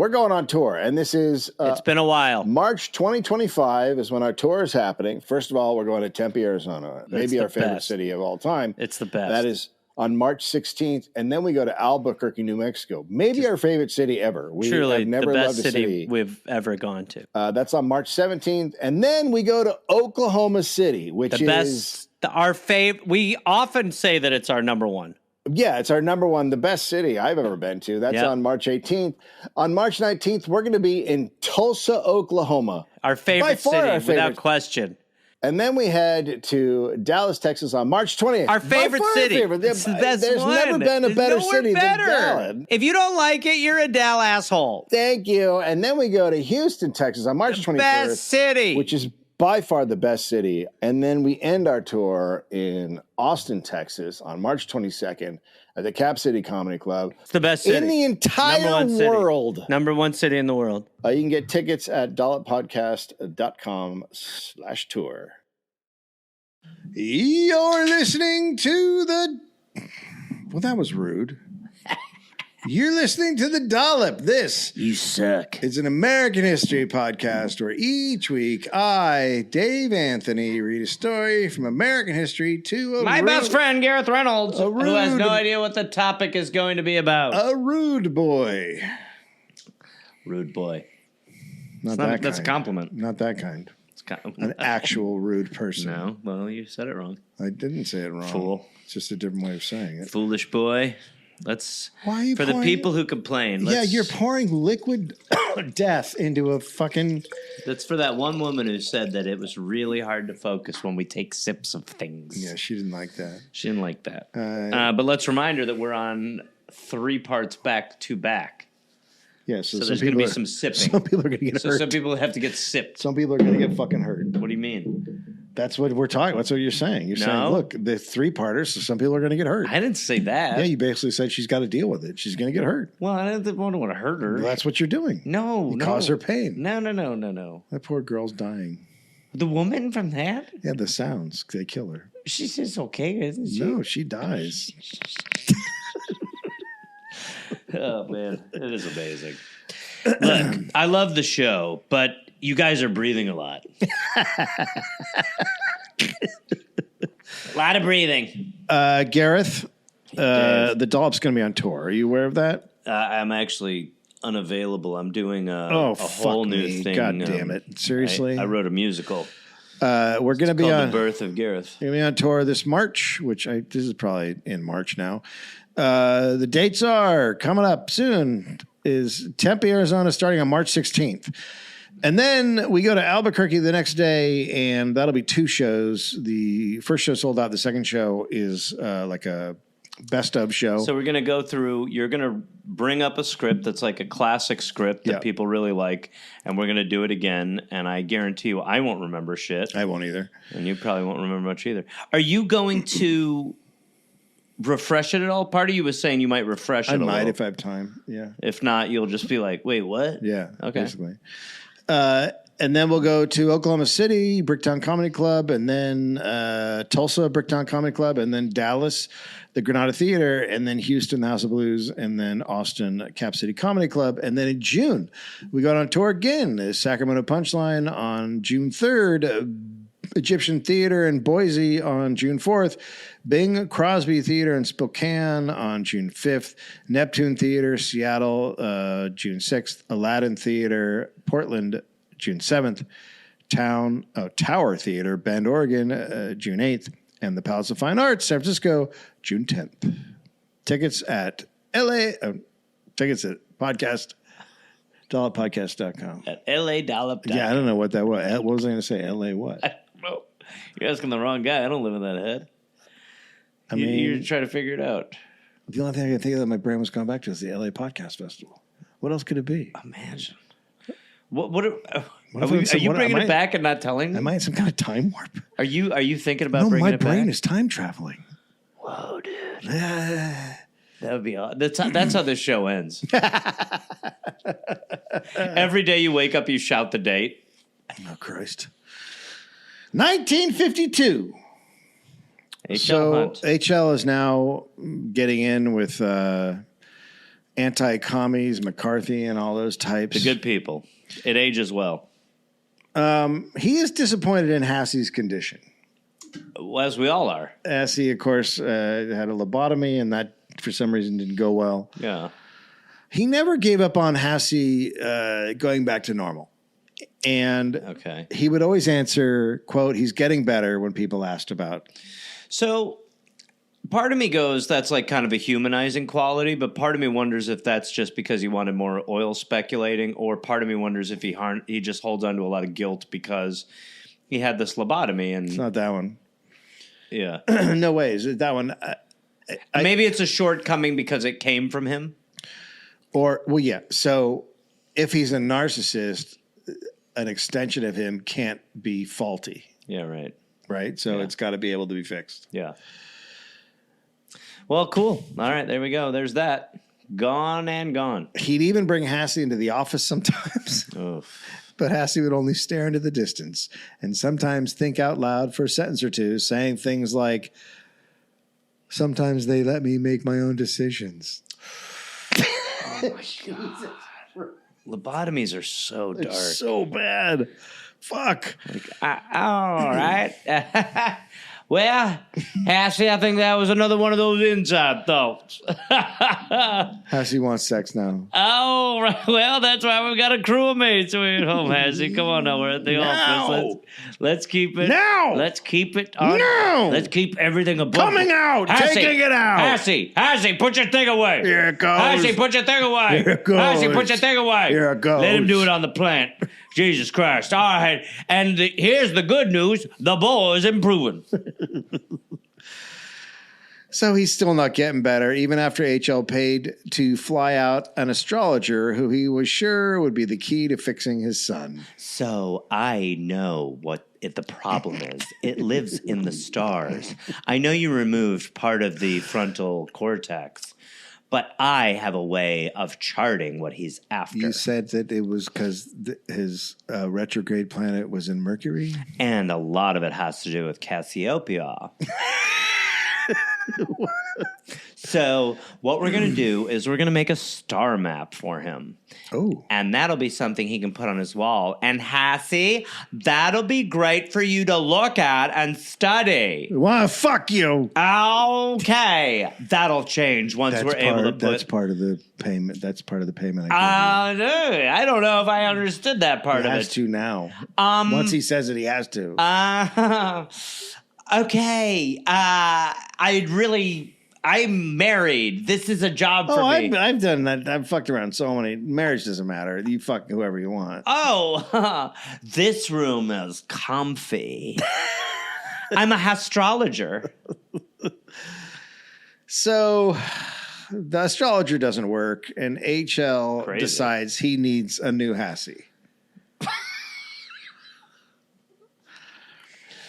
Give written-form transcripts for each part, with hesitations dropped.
we're going on tour, and this is... it's been a while. March 2025 is when our tour is happening. First of all, we're going to Tempe, Arizona. Maybe our favorite city of all time. It's the best. That is on March 16th, and then we go to Albuquerque, New Mexico. Maybe our favorite city ever. We Truly, have never the best loved a city we've ever gone to. That's on March 17th, and then we go to Oklahoma City, which the best, our favorite. We often say that it's our number one. Yeah, it's our number one, the best city I've ever been to. That's on March 18th. On March 19th, we're going to be in Tulsa, Oklahoma. Our favorite city, without question. And then we head to Dallas, Texas on March 20th. Our favorite city. It's the best There's never been a better city than Dallas. If you don't like it, you're a Dallas asshole. Thank you. And then we go to Houston, Texas on March 21st. Best city. Which is by far the best city. And then we end our tour in Austin, Texas on March 22nd at the Cap City Comedy Club. It's the best city. In the entire world. Number one city in the world. You can get tickets at dolloppodcast.com/tour. You're listening to the... Well, that was rude. You're listening to The Dollop. This You suck. is an American history podcast where each week I, Dave Anthony, read a story from American history to my best friend, Gareth Reynolds, who has no idea what the topic is going to be about. A rude boy. Rude boy. That's a compliment. Not that kind. An actual rude person. No, well, you said it wrong. I didn't say it wrong. Fool. It's just a different way of saying it. Foolish boy. Why are you pouring, the people who complain. Yeah, you're pouring liquid death into a fucking... That's for that one woman who said that it was really hard to focus when we take sips of things. Yeah, she didn't like that. She didn't like that. But let's remind her that we're on 3 parts back to back. Yeah, so there's going to be some sipping. Some people are going to get hurt. Some people have to get sipped. Some people are going to get fucking hurt. What do you mean? That's what we're talking. That's what you're saying. You're saying, look, the 3-parters, so some people are going to get hurt. I didn't say that. Yeah, you basically said she's got to deal with it. She's going to get hurt. Well, I don't want to hurt her. Well, that's what you're doing. No, you cause her pain. No. That poor girl's dying. The woman from that? Yeah, the sounds. They kill her. She's just okay, isn't she? No, she dies. Oh, man. It is amazing. Look, I love the show, but you guys are breathing a lot. A lot of breathing. Gareth, the Dollop's going to be on tour. Are you aware of that? I'm actually unavailable. I'm doing a whole new thing. God damn it. Seriously? I wrote a musical. We're going to be on The Birth of Gareth. We're going to be on tour this March, this is probably in March now. The dates are coming up soon. Is Tempe, Arizona, starting on March 16th. And then we go to Albuquerque the next day, and that'll be 2 shows. The first show sold out. The second show is like a best of show. So we're going to go through, you're going to bring up a script that's like a classic script that people really like, and we're going to do it again, and I guarantee you I won't remember shit. I won't either. And you probably won't remember much either. Are you going to refresh it at all? Part of you was saying you might refresh it a little. I might if I have time, yeah. If not, you'll just be like, wait, what? Yeah, okay. Basically. And then we'll go to Oklahoma City, Bricktown Comedy Club, and then Tulsa, Bricktown Comedy Club, and then Dallas, the Granada Theater, and then Houston, the House of Blues, and then Austin, Cap City Comedy Club. And then in June, we go on tour again. The Sacramento Punchline on June 3rd, Egyptian Theater in Boise on June 4th, Bing Crosby Theater in Spokane on June 5th, Neptune Theater, Seattle, June 6th, Aladdin Theater, Portland, June 7th, Tower Theater, Bend, Oregon, June 8th, and the Palace of Fine Arts, San Francisco, June 10th. Tickets at podcast. Dolloppodcast.com. At LADollop.com. Yeah, I don't know what that was. What was I going to say? LA what? I don't know. You're asking the wrong guy. I don't live in that head. You're trying to figure it out. The only thing I can think of that my brain was going back to is the LA Podcast Festival. What else could it be? Imagine. Are you bringing it back and not telling me? Am I in some kind of time warp? Are you thinking about bringing it back? No, my brain is time traveling. Whoa, dude. That would be odd. That's how this show ends. Every day you wake up, you shout the date. Oh, Christ. 1952. HL Hunt. HL is now getting in with anti-commies, McCarthy, and all those types. The good people. It ages well. He is disappointed in Hassie's condition. Well, as we all are. Hassie, of course, had a lobotomy, and that, for some reason, didn't go well. Yeah. He never gave up on Hassie going back to normal. And he would always answer, quote, he's getting better when people asked about. So part of me goes, that's like kind of a humanizing quality, but part of me wonders if that's just because he wanted more oil speculating, or part of me wonders if he just holds on to a lot of guilt because he had this lobotomy. And it's not that one. Yeah. No way. Is it that one? Maybe it's a shortcoming because it came from him. Or, well, yeah. So if he's a narcissist, an extension of him can't be faulty. Yeah, right. Right? So it's got to be able to be fixed. Yeah. Well, cool. All right, there we go. There's that. Gone and gone. He'd even bring Hassie into the office sometimes. But Hassie would only stare into the distance and sometimes think out loud for a sentence or two, saying things like, sometimes they let me make my own decisions. Oh, my God. Lobotomies are so dark. It's so bad. Fuck. Like, all right. Well, Hassie, I think that was another one of those inside thoughts. Hassie wants sex now. Oh, right. Well, that's why we've got a crew of mates over at home, Hassie. Come on now, we're at the office. Let's keep it. Now! Let's keep it. Now! Let's keep everything above. Coming out! Hassie, taking it out! Hassie, put your thing away. Here it goes. Hassie, put your thing away. Here it goes. Hassie, put your thing away. Here it goes. Let him do it on the plant. Jesus Christ. All right. And here's the good news. The ball is improving. So he's still not getting better, even after HL paid to fly out an astrologer who he was sure would be the key to fixing his son. So I know what the problem is. It lives in the stars. I know you removed part of the frontal cortex, but I have a way of charting what he's after. You said that it was because his retrograde planet was in Mercury? And a lot of it has to do with Cassiopeia. So what we're going to do is we're going to make a star map for him. Oh. And that'll be something he can put on his wall. And Hassie, that'll be great for you to look at and study. Well, fuck you. Okay. That'll change once we're able to put... That's part of the payment. That's part of the payment. I don't know if I understood that part of it. He has to now. Once he says it, he has to. Okay. I'm married. This is a job for me. I've done that. I've fucked around so many. Marriage doesn't matter. You fuck whoever you want. Oh, this room is comfy. I'm a astrologer. So the astrologer doesn't work, and HL decides he needs a new Hassie.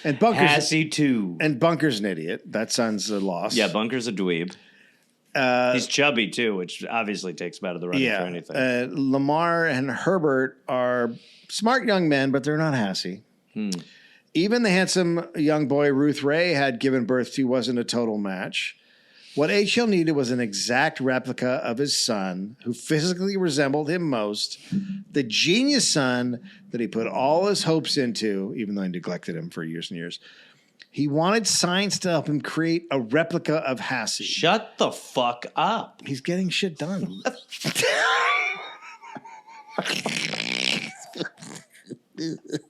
And Hassie too. And Bunker's an idiot. That son's a loss. Yeah, Bunker's a dweeb. He's chubby too, which obviously takes him out of the running for anything. Lamar and Herbert are smart young men, but they're not Hassie. Even the handsome young boy Ruth Ray had given birth to wasn't a total match. What HL needed was an exact replica of his son, who physically resembled him most, the genius son that he put all his hopes into, even though he neglected him for years and years. He wanted science to help him create a replica of Hassie. Shut the fuck up. He's getting shit done.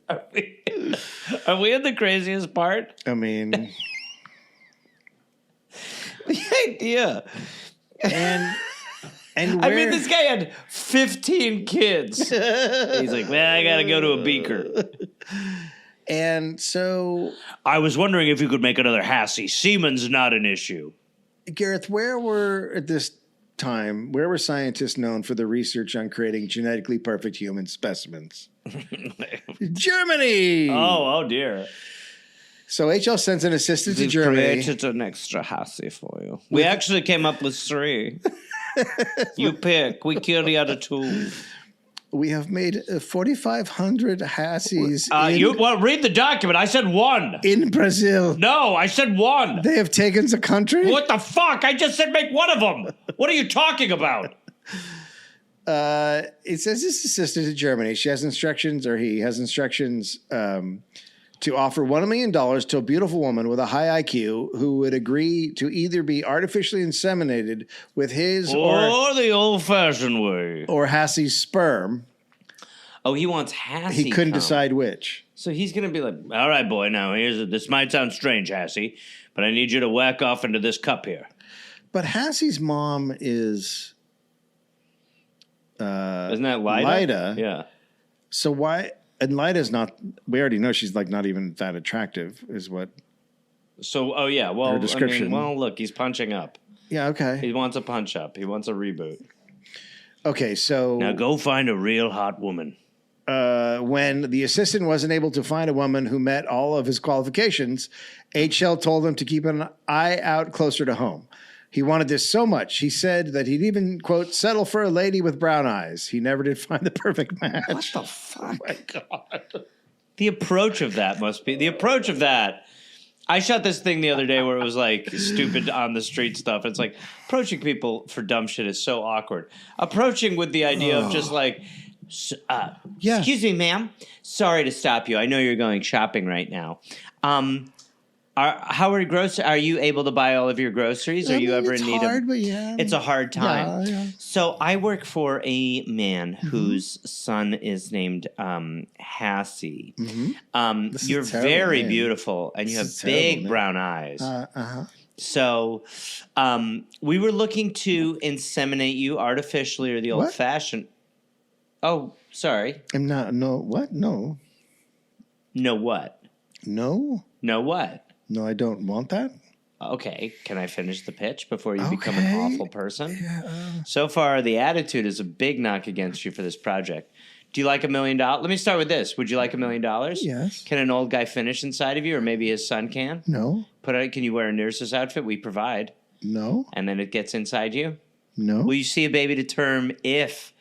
Are we in the craziest part? I mean... The idea. And I mean, this guy had 15 kids. He's like, well, I got to go to a beaker. And so... I was wondering if you could make another Hassie. Semen's not an issue. Gareth, where were scientists known for the research on creating genetically perfect human specimens? Germany! Oh, dear. So HL sends an assistant to Germany. We created an extra Hassie for you. We actually came up with 3. You pick. We killed the other 2. We have made 4,500 Hassies. Read the document. I said 1. In Brazil. No, I said 1. They have taken the country? What the fuck? I just said make 1 of them. What are you talking about? It says this assistant in Germany. She has instructions, or he has instructions, to offer $1 million to a beautiful woman with a high IQ who would agree to either be artificially inseminated with his or the old-fashioned way, or Hassie's sperm. Oh, he wants Hassie. He couldn't decide which. So he's going to be like, all right, boy, now this might sound strange, Hassie, but I need you to whack off into this cup here. But Hassie's mom is... Isn't that Lida? Lida. Yeah. So why... And Lida's not... We already know she's like not even that attractive, is what... So, oh, yeah. Well, her description. Look, he's punching up. Yeah, okay. He wants a punch up. He wants a reboot. Okay, so... Now go find a real hot woman. When the assistant wasn't able to find a woman who met all of his qualifications, HL told him to keep an eye out closer to home. He wanted this so much, he said that he'd even, quote, settle for a lady with brown eyes. He never did find the perfect match. What the fuck? Oh, my God. The approach of that must be... The approach of that... I shot this thing the other day where it was like stupid on the street stuff. It's like approaching people for dumb shit is so awkward. Approaching with the idea of just like... Yeah. Excuse me, ma'am. Sorry to stop you. I know you're going shopping right now. Are you able to buy all of your groceries? Are you ever in need of? But yeah, it's a hard time. Yeah. So I work for a man whose son is named Hassie. You're very beautiful, and you have big brown eyes. So we were looking to inseminate you artificially or the old-fashioned. Oh, sorry. I'm not. No. What? No. No what? No. No what? No, I don't want that. Okay, can I finish the pitch before you become an awful person? Yeah. So far, the attitude is a big knock against you for this project. Do you like $1 million? Let me start with this. Would you like $1 million? Yes. Can an old guy finish inside of you, or maybe his son can? No. Can you wear a nurse's outfit? We provide. No. And then it gets inside you? No. Will you see a baby to term if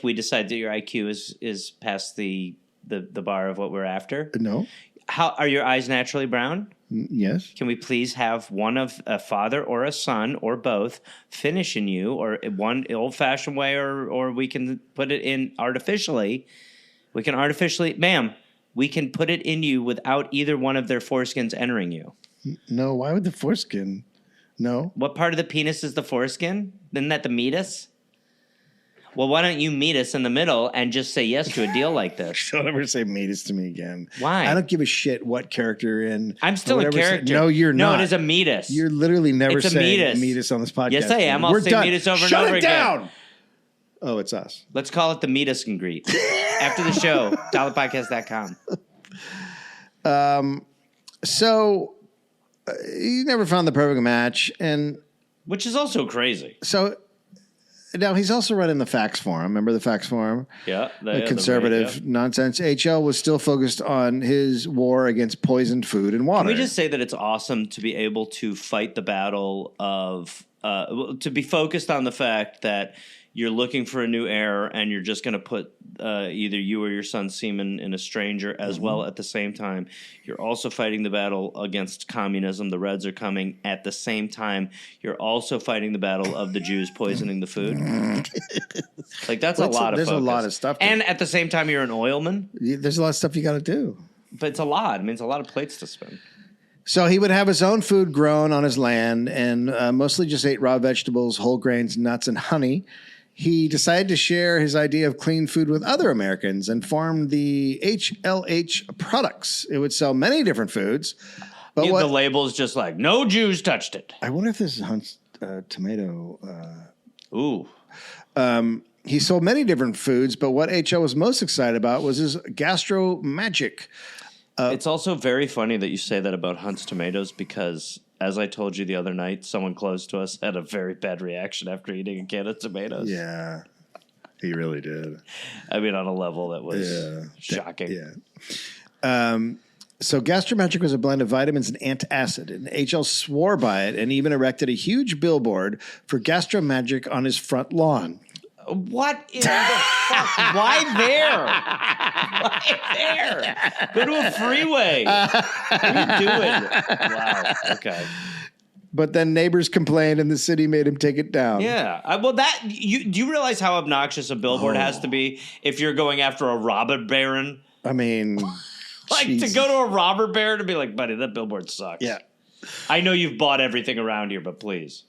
we decide that your IQ is past the bar of what we're after? No. How are your eyes naturally brown? Yes. Can we please have one of a father or a son or both finish in you, or one old-fashioned way, or we can put it in artificially. We can artificially, ma'am, we can put it in you without either one of their foreskins entering you. No, why would the foreskin? No. What part of the penis is the foreskin? Isn't that the meatus? Well, why don't you meet us in the middle and just say yes to a deal like this? Don't ever say meatus to me again. Why? I don't give a shit what character you're in. I'm still a character. No, you're not. No, it is a meatus. You're literally never It's a saying meatus. meatus on this podcast. Yes, I am. I'll say meatus over and over again. Shut it down! Oh, it's us. Let's call it the meet us and greet. After the show, dollopodcast.com. So you never found the perfect match, and which is also crazy. So now he's also running the Fax Forum. Remember the Fax Forum? Yeah. The conservative nonsense. HL was still focused on his war against poisoned food and water. Can we just say that it's awesome to be able to fight the battle of to be focused on the fact that you're looking for a new heir and you're just going to put either you or your son's semen in a stranger as well at the same time. You're also fighting the battle against communism. The Reds are coming at the same time. You're also fighting the battle of the Jews poisoning the food. Like that's a lot of focus. There's a lot of stuff. And at the same time, you're an oilman. There's a lot of stuff you got to do. But it's a lot. I mean, it's a lot of plates to spin. So he would have his own food grown on his land and mostly just ate raw vegetables, whole grains, nuts, and honey. He decided to share his idea of clean food with other Americans and formed the HLH Products. It would sell many different foods. But the label's just like, no Jews touched it. I wonder if this is Hunt's tomato. Ooh. He sold many different foods, but what HL was most excited about was his Gastro-magic. It's also very funny that you say that about Hunt's tomatoes because, as I told you the other night, someone close to us had a very bad reaction after eating a can of tomatoes. Yeah, he really did. I mean, on a level that was shocking. So Gastro-magic was a blend of vitamins and antacid, and HL swore by it and even erected a huge billboard for Gastro-magic on his front lawn. What in the fuck? Why there? Why there? Go to a freeway. What are you doing? Wow. Okay. But then neighbors complained and the city made him take it down. Yeah. Do you realize how obnoxious a billboard has to be if you're going after a robber baron? I mean, to go to a robber baron and be like, buddy, that billboard sucks. Yeah. I know you've bought everything around here, but please.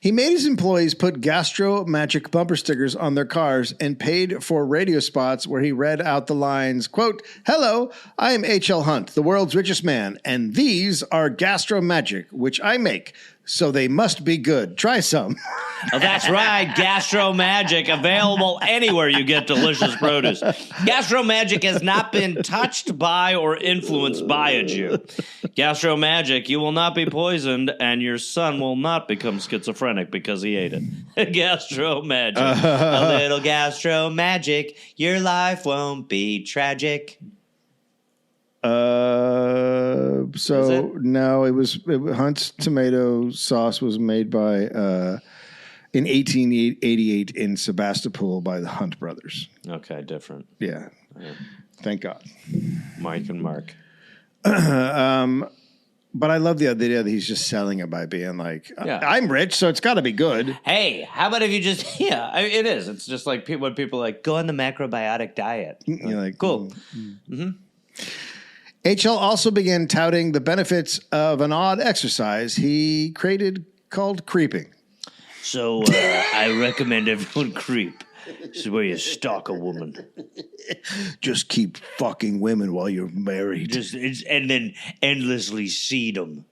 He made his employees put Gastro-magic bumper stickers on their cars and paid for radio spots where he read out the lines, quote, "Hello, I am H.L. Hunt, the world's richest man, and these are Gastro-magic, which I make, so they must be good. Try some." Oh, that's right. Gastro-magic, available anywhere you get delicious produce. Gastro-magic has not been touched by or influenced by a Jew. Gastro-magic, you will not be poisoned, and your son will not become schizophrenic because he ate it. Gastro-magic. A little gastro-magic. Your life won't be tragic. Hunt's tomato sauce was made by in 1888 in Sebastopol by the Hunt brothers. Okay, different. Yeah. Thank God. Mike and Mark. But I love the idea that he's just selling it by being like, I'm rich, so it's got to be good. Hey, how about if you just, it is. It's just like when people like, go on the macrobiotic diet. You're like, cool. Mm-hmm. HL also began touting the benefits of an odd exercise he created called creeping. So I recommend everyone creep. This is where you stalk a woman. Just keep fucking women while you're married. And then endlessly seed them.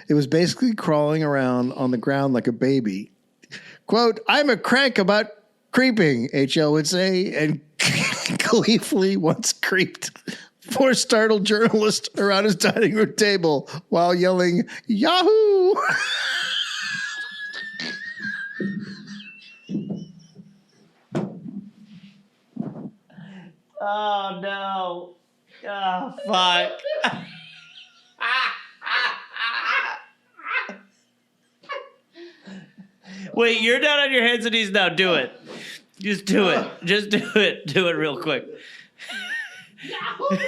It was basically crawling around on the ground like a baby. Quote, "I'm a crank about creeping," HL would say, and gleefully once creeped for a startled journalist around his dining room table while yelling, "Yahoo!" Oh, no. Oh, fuck. Wait, you're down on your hands and knees now. Do it. Just do it. Just do it. Do it real quick. Yahoo!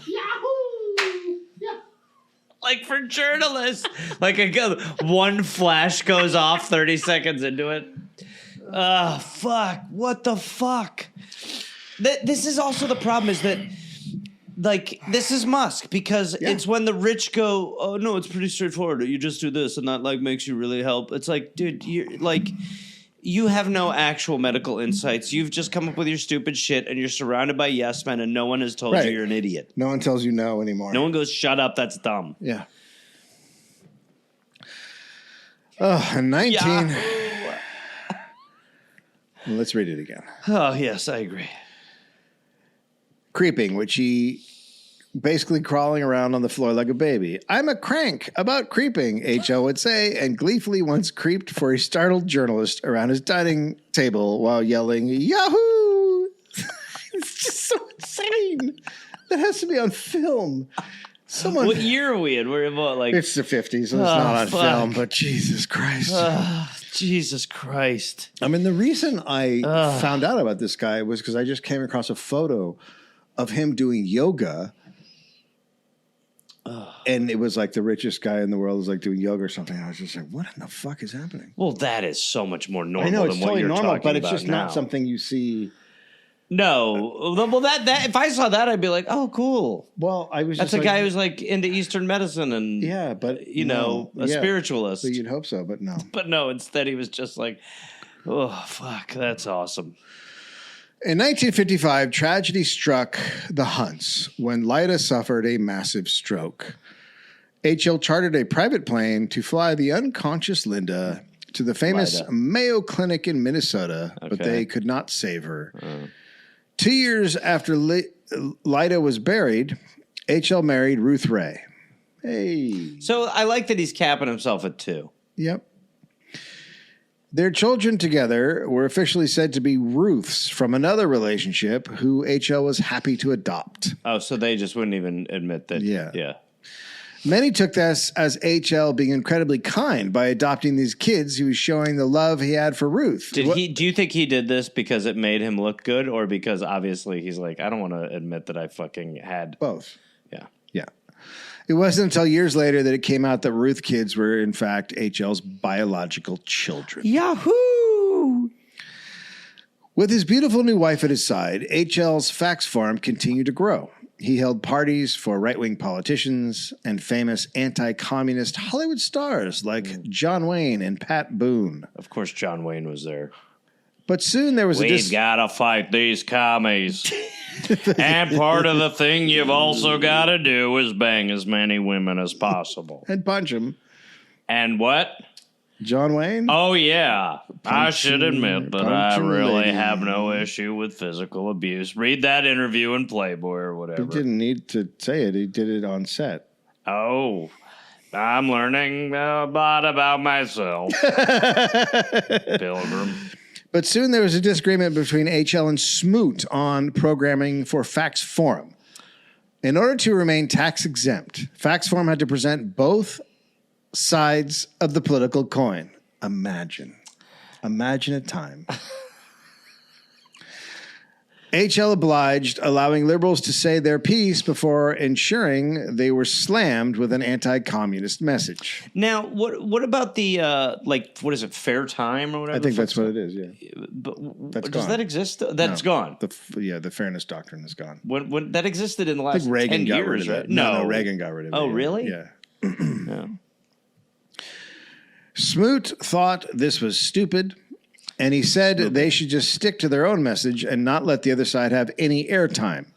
Yahoo! Like for journalists. Like one flash goes off 30 seconds into it. Oh, fuck. What the fuck? This is also the problem is that, like, this is Musk because it's when the rich go, oh, no, it's pretty straightforward. You just do this and that, like, makes you really help. It's like, dude, you have no actual medical insights. You've just come up with your stupid shit and you're surrounded by yes men and no one has told you you're an idiot. No one tells you no anymore. No one goes, shut up, that's dumb. Yeah. Oh, 19. Well, let's read it again. Oh, yes, I agree. Creeping, which he basically crawling around on the floor like a baby. "I'm a crank about creeping," HL would say, and gleefully once creeped for a startled journalist around his dining table while yelling, "Yahoo!" It's just so insane. That has to be on film. What year are we in? We're in what, like... It's the 50s, so it's not on film, but Jesus Christ. Jesus Christ. I mean, the reason I found out about this guy was because I just came across a photo of him doing yoga. And it was like the richest guy in the world was like doing yoga or something. I was just like, what in the fuck is happening? Well, that is so much more normal than what totally you're normal, talking but it's about just now. not something you see. No. Well, that if I saw that, I'd be like, oh, cool. Well, I was That's just a guy who's like into Eastern medicine and, but a spiritualist. But you'd hope so, but no. But no, instead he was just like, oh, fuck, that's awesome. In 1955, tragedy struck the Hunts when Lyda suffered a massive stroke. HL chartered a private plane to fly the unconscious Linda to the famous Mayo Clinic in Minnesota, but they could not save her. 2 years after Lyda was buried, HL married Ruth Ray. Hey. So I like that he's capping himself at 2. Yep. Their children together were officially said to be Ruth's from another relationship who HL was happy to adopt. Oh, so they just wouldn't even admit that. Yeah. Many took this as HL being incredibly kind by adopting these kids. He was showing the love he had for Ruth. Do you think he did this because it made him look good or because obviously he's like, I don't want to admit that I fucking had both? Yeah. Yeah. It wasn't until years later that it came out that Ruth kids were, in fact, HL's biological children. Yahoo! With his beautiful new wife at his side, HL's Fax Forum continued to grow. He held parties for right-wing politicians and famous anti-communist Hollywood stars like John Wayne and Pat Boone. Of course, John Wayne was there. But soon there was We've got to fight these commies. And part of the thing you've also got to do is bang as many women as possible. And punch him. And what? John Wayne? Oh, yeah. I should admit that I really lady. have no issue with physical abuse. Read that interview in Playboy or whatever. He didn't need to say it. He did it on set. Oh, I'm learning a lot about myself. Pilgrim. But soon there was a disagreement between HL and Smoot on programming for Fax Forum. In order to remain tax exempt, Fax Forum had to present both sides of the political coin. Imagine a time. HL obliged, allowing liberals to say their piece before ensuring they were slammed with an anti-communist message. Now, what about the, what is it, Fair Time or whatever? I think that's what it is, yeah. But That's does gone. that exist? That's gone. The fairness doctrine is gone. When that existed in the I last think Reagan 10 got years, rid of right? it. No, Reagan got rid of it. Oh, yeah. really? Yeah. No. Smoot thought this was stupid, and he said they should just stick to their own message and not let the other side have any airtime.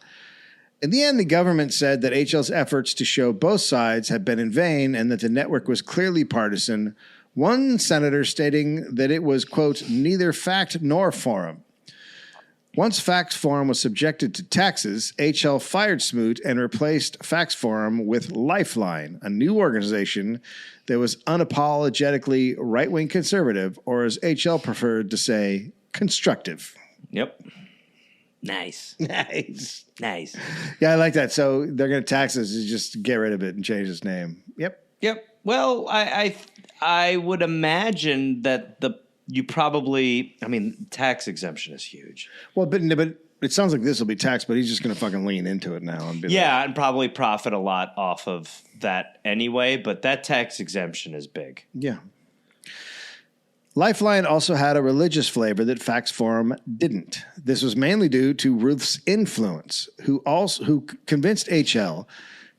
In the end, the government said that HL's efforts to show both sides had been in vain and that the network was clearly partisan, one senator stating that it was, quote, neither fact nor forum. Once Fax Forum was subjected to taxes, HL fired Smoot and replaced Fax Forum with Lifeline, a new organization that was unapologetically right-wing conservative, or as HL preferred to say, constructive. Yep. Nice. Nice. Nice. Yeah, I like that. So they're going to tax us, just get rid of it and change its name. Yep. Yep. Well, I would imagine that tax exemption is huge. Well, but it sounds like this will be taxed, but he's just going to fucking lean into it now. And be like, And probably profit a lot off of that anyway, but that tax exemption is big. yeah. Lifeline also had a religious flavor that Fax Forum didn't. This was mainly due to Ruth's influence, who convinced HL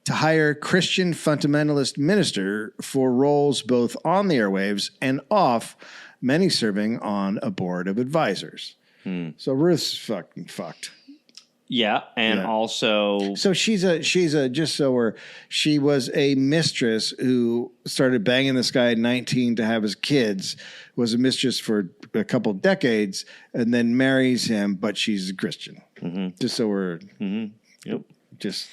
to hire Christian fundamentalist minister for roles both on the airwaves and off, many serving on a board of advisors. So Ruth's fucking fucked. Yeah, and also So she was a mistress who started banging this guy at 19 to have his kids, was a mistress for a couple decades, and then marries him, but she's a Christian. Mm-hmm. Just so we're Yep. just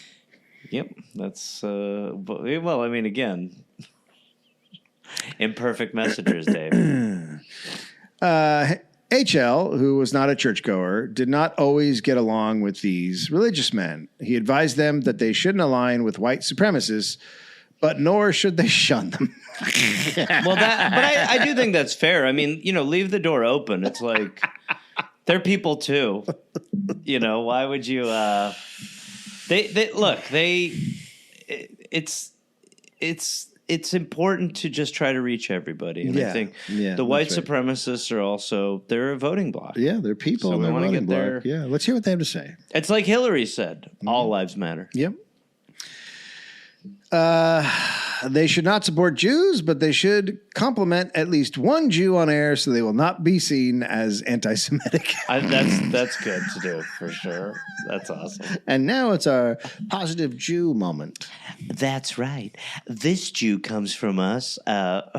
Yep. That's well, I mean, again, imperfect messengers, Dave. HL, who was not a churchgoer, did not always get along with these religious men. He advised them that they shouldn't align with white supremacists, but nor should they shun them. Well, but I do think that's fair. I mean, leave the door open. It's like they're people too. Why would you? It's important to just try to reach everybody. And I think the white supremacists are also, they're a voting bloc. Yeah, they're people. So we they're want to voting get there. bloc. Yeah, let's hear what they have to say. It's like Hillary said, all lives matter. Yep. They should not support Jews, but they should compliment at least one Jew on air so they will not be seen as anti-Semitic. That's good to do, for sure. That's awesome. And now it's our positive Jew moment. That's right. This Jew comes from us,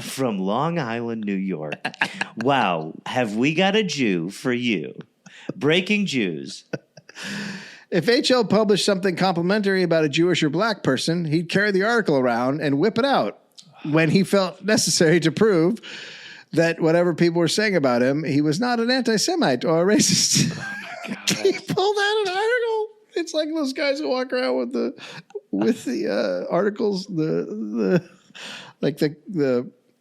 from Long Island, New York. Wow, have we got a Jew for you? Breaking Jews. If HL published something complimentary about a Jewish or black person, he'd carry the article around and whip it out when he felt necessary to prove that whatever people were saying about him, he was not an anti-Semite or a racist. Oh my God. He pulled out an article. It's like those guys who walk around with the articles, the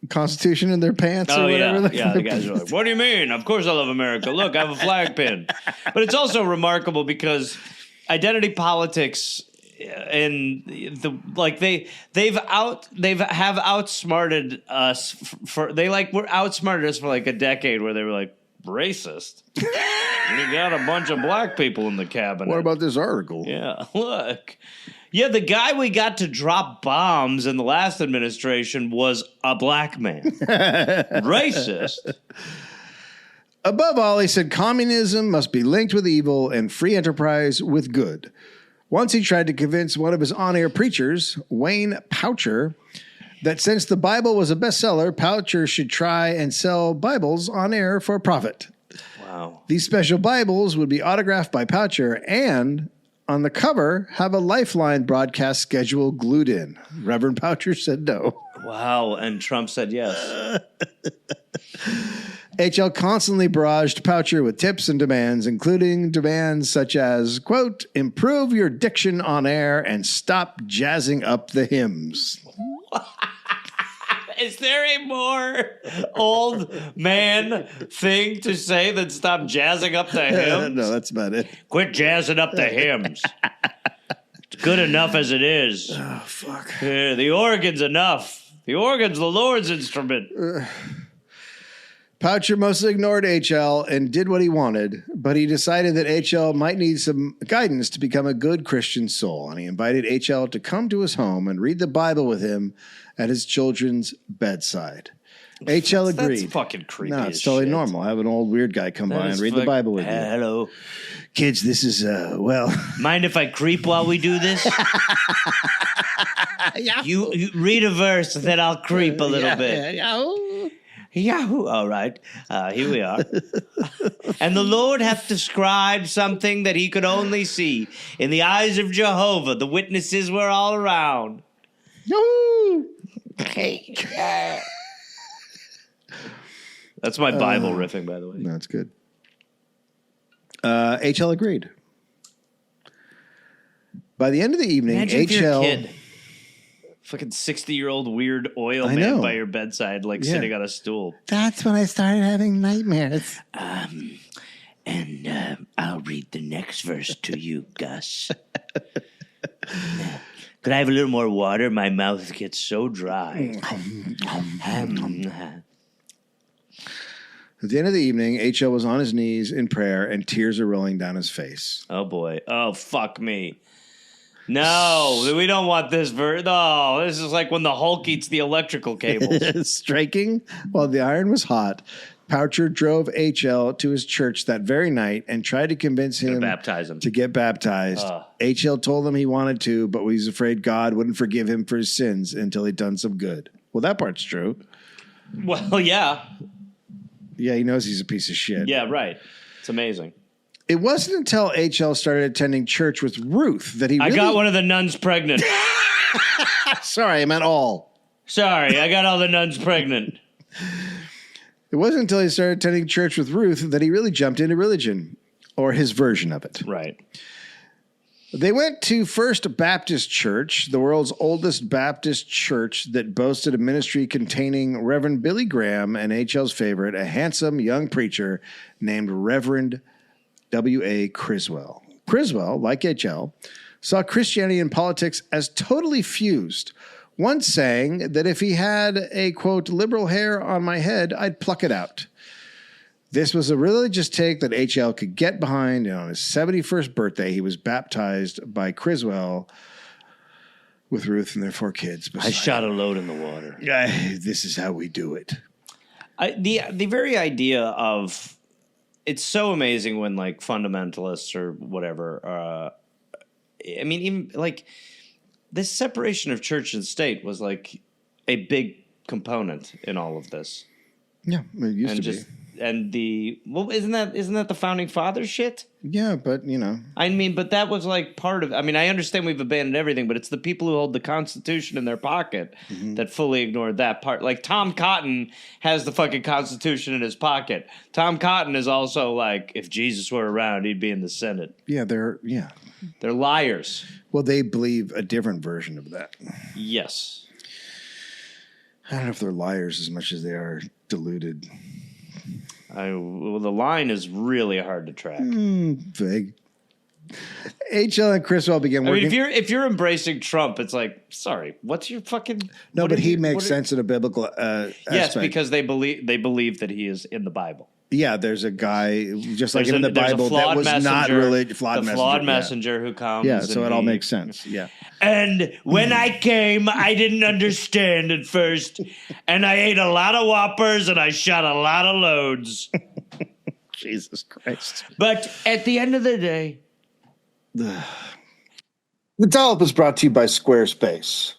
Constitution in their pants or whatever. Yeah, the guys are like, what do you mean? Of course I love America. Look, I have a flag pin. But it's also remarkable because identity politics and they've outsmarted us were outsmarted us for like a decade where they were like racist. We got a bunch of black people in the cabinet. What about this article? Yeah, look. Yeah, the guy we got to drop bombs in the last administration was a black man. Racist. Above all, he said communism must be linked with evil and free enterprise with good. Once he tried to convince one of his on-air preachers, Wayne Poucher, that since the Bible was a bestseller, Poucher should try and sell Bibles on air for profit. Wow. These special Bibles would be autographed by Poucher and, on the cover, have a Lifeline broadcast schedule glued in. Reverend Poucher said no. Wow, and Trump said yes. HL constantly barraged Poucher with tips and demands, including demands such as, quote, improve your diction on air and stop jazzing up the hymns. Is there a more old man thing to say than stop jazzing up the hymns? No, that's about it. Quit jazzing up the hymns. It's good enough as it is. Oh, fuck. The organ's enough. The organ's the Lord's instrument. Poucher mostly ignored HL and did what he wanted, but he decided that HL might need some guidance to become a good Christian soul, and he invited HL to come to his home and read the Bible with him at his children's bedside. HL agreed. That's fucking creepy. No, it's totally normal. Have an old weird guy come by and read the Bible with you. Hello. Kids, this is, well... Mind if I creep while we do this? You read a verse, then I'll creep a little bit. Yahoo! All right, here we are. And the Lord hath described something that he could only see. In the eyes of Jehovah, the witnesses were all around. Yahoo! That's my Bible riffing, by the way. That's good. HL agreed. By the end of the evening, Imagine if you're a HL... kid. Fucking 60-year-old weird oil man by your bedside, like sitting on a stool. That's when I started having nightmares. And I'll read the next verse to you, Gus. Could I have a little more water? My mouth gets so dry. At the end of the evening, HL was on his knees in prayer, and tears are rolling down his face. Oh, boy. Oh, fuck me. No, we don't want this verse. No, this is like when the Hulk eats the electrical cables. Striking while the iron was hot, Poucher drove HL to his church that very night and tried to convince him to get baptized. HL told him he wanted to, but he was afraid God wouldn't forgive him for his sins until he'd done some good. Well, that part's true. Well, yeah. Yeah, he knows he's a piece of shit. Yeah, right. It's amazing. It wasn't until HL started attending church with Ruth that he really... I got one of the nuns pregnant. Sorry, I meant all. Sorry, I got all the nuns pregnant. It wasn't until he started attending church with Ruth that he really jumped into religion, or his version of it. Right. They went to First Baptist Church, the world's oldest Baptist church that boasted a ministry containing Reverend Billy Graham and HL's favorite, a handsome young preacher named Reverend W.A. Criswell. Criswell, like HL, saw Christianity and politics as totally fused, once saying that if he had a, quote, liberal hair on my head, I'd pluck it out. This was a religious take that HL could get behind, and on his 71st birthday, he was baptized by Criswell with Ruth and their 4 kids. I shot a load in the water. This is how we do it. The very idea of... It's so amazing when, like, fundamentalists or whatever, I mean, even, like, this separation of church and state was, like, a big component in all of this. Yeah, it used to be. And isn't that the founding fathers shit? Yeah, but, you know. I mean, but that was, like, part of... I mean, I understand we've abandoned everything, but it's the people who hold the Constitution in their pocket that fully ignored that part. Like, Tom Cotton has the fucking Constitution in his pocket. Tom Cotton is also, like, if Jesus were around, he'd be in the Senate. Yeah, they're liars. Well, they believe a different version of that. Yes. I don't know if they're liars as much as they are deluded. The line is really hard to track. Vague. HL and Chris all began working. I mean, if you're embracing Trump, it's like, sorry, what's your fucking? No, but he makes sense in a biblical yes, aspect. because they believe that he is in the Bible. Yeah, there's a guy just like There's in the Bible that was not religious. Flawed messenger who comes. Yeah, so it all makes sense. Yeah. And when I came, I didn't understand at first, and I ate a lot of Whoppers and I shot a lot of loads. Jesus Christ! But at the end of the day, The Dollop is brought to you by Squarespace.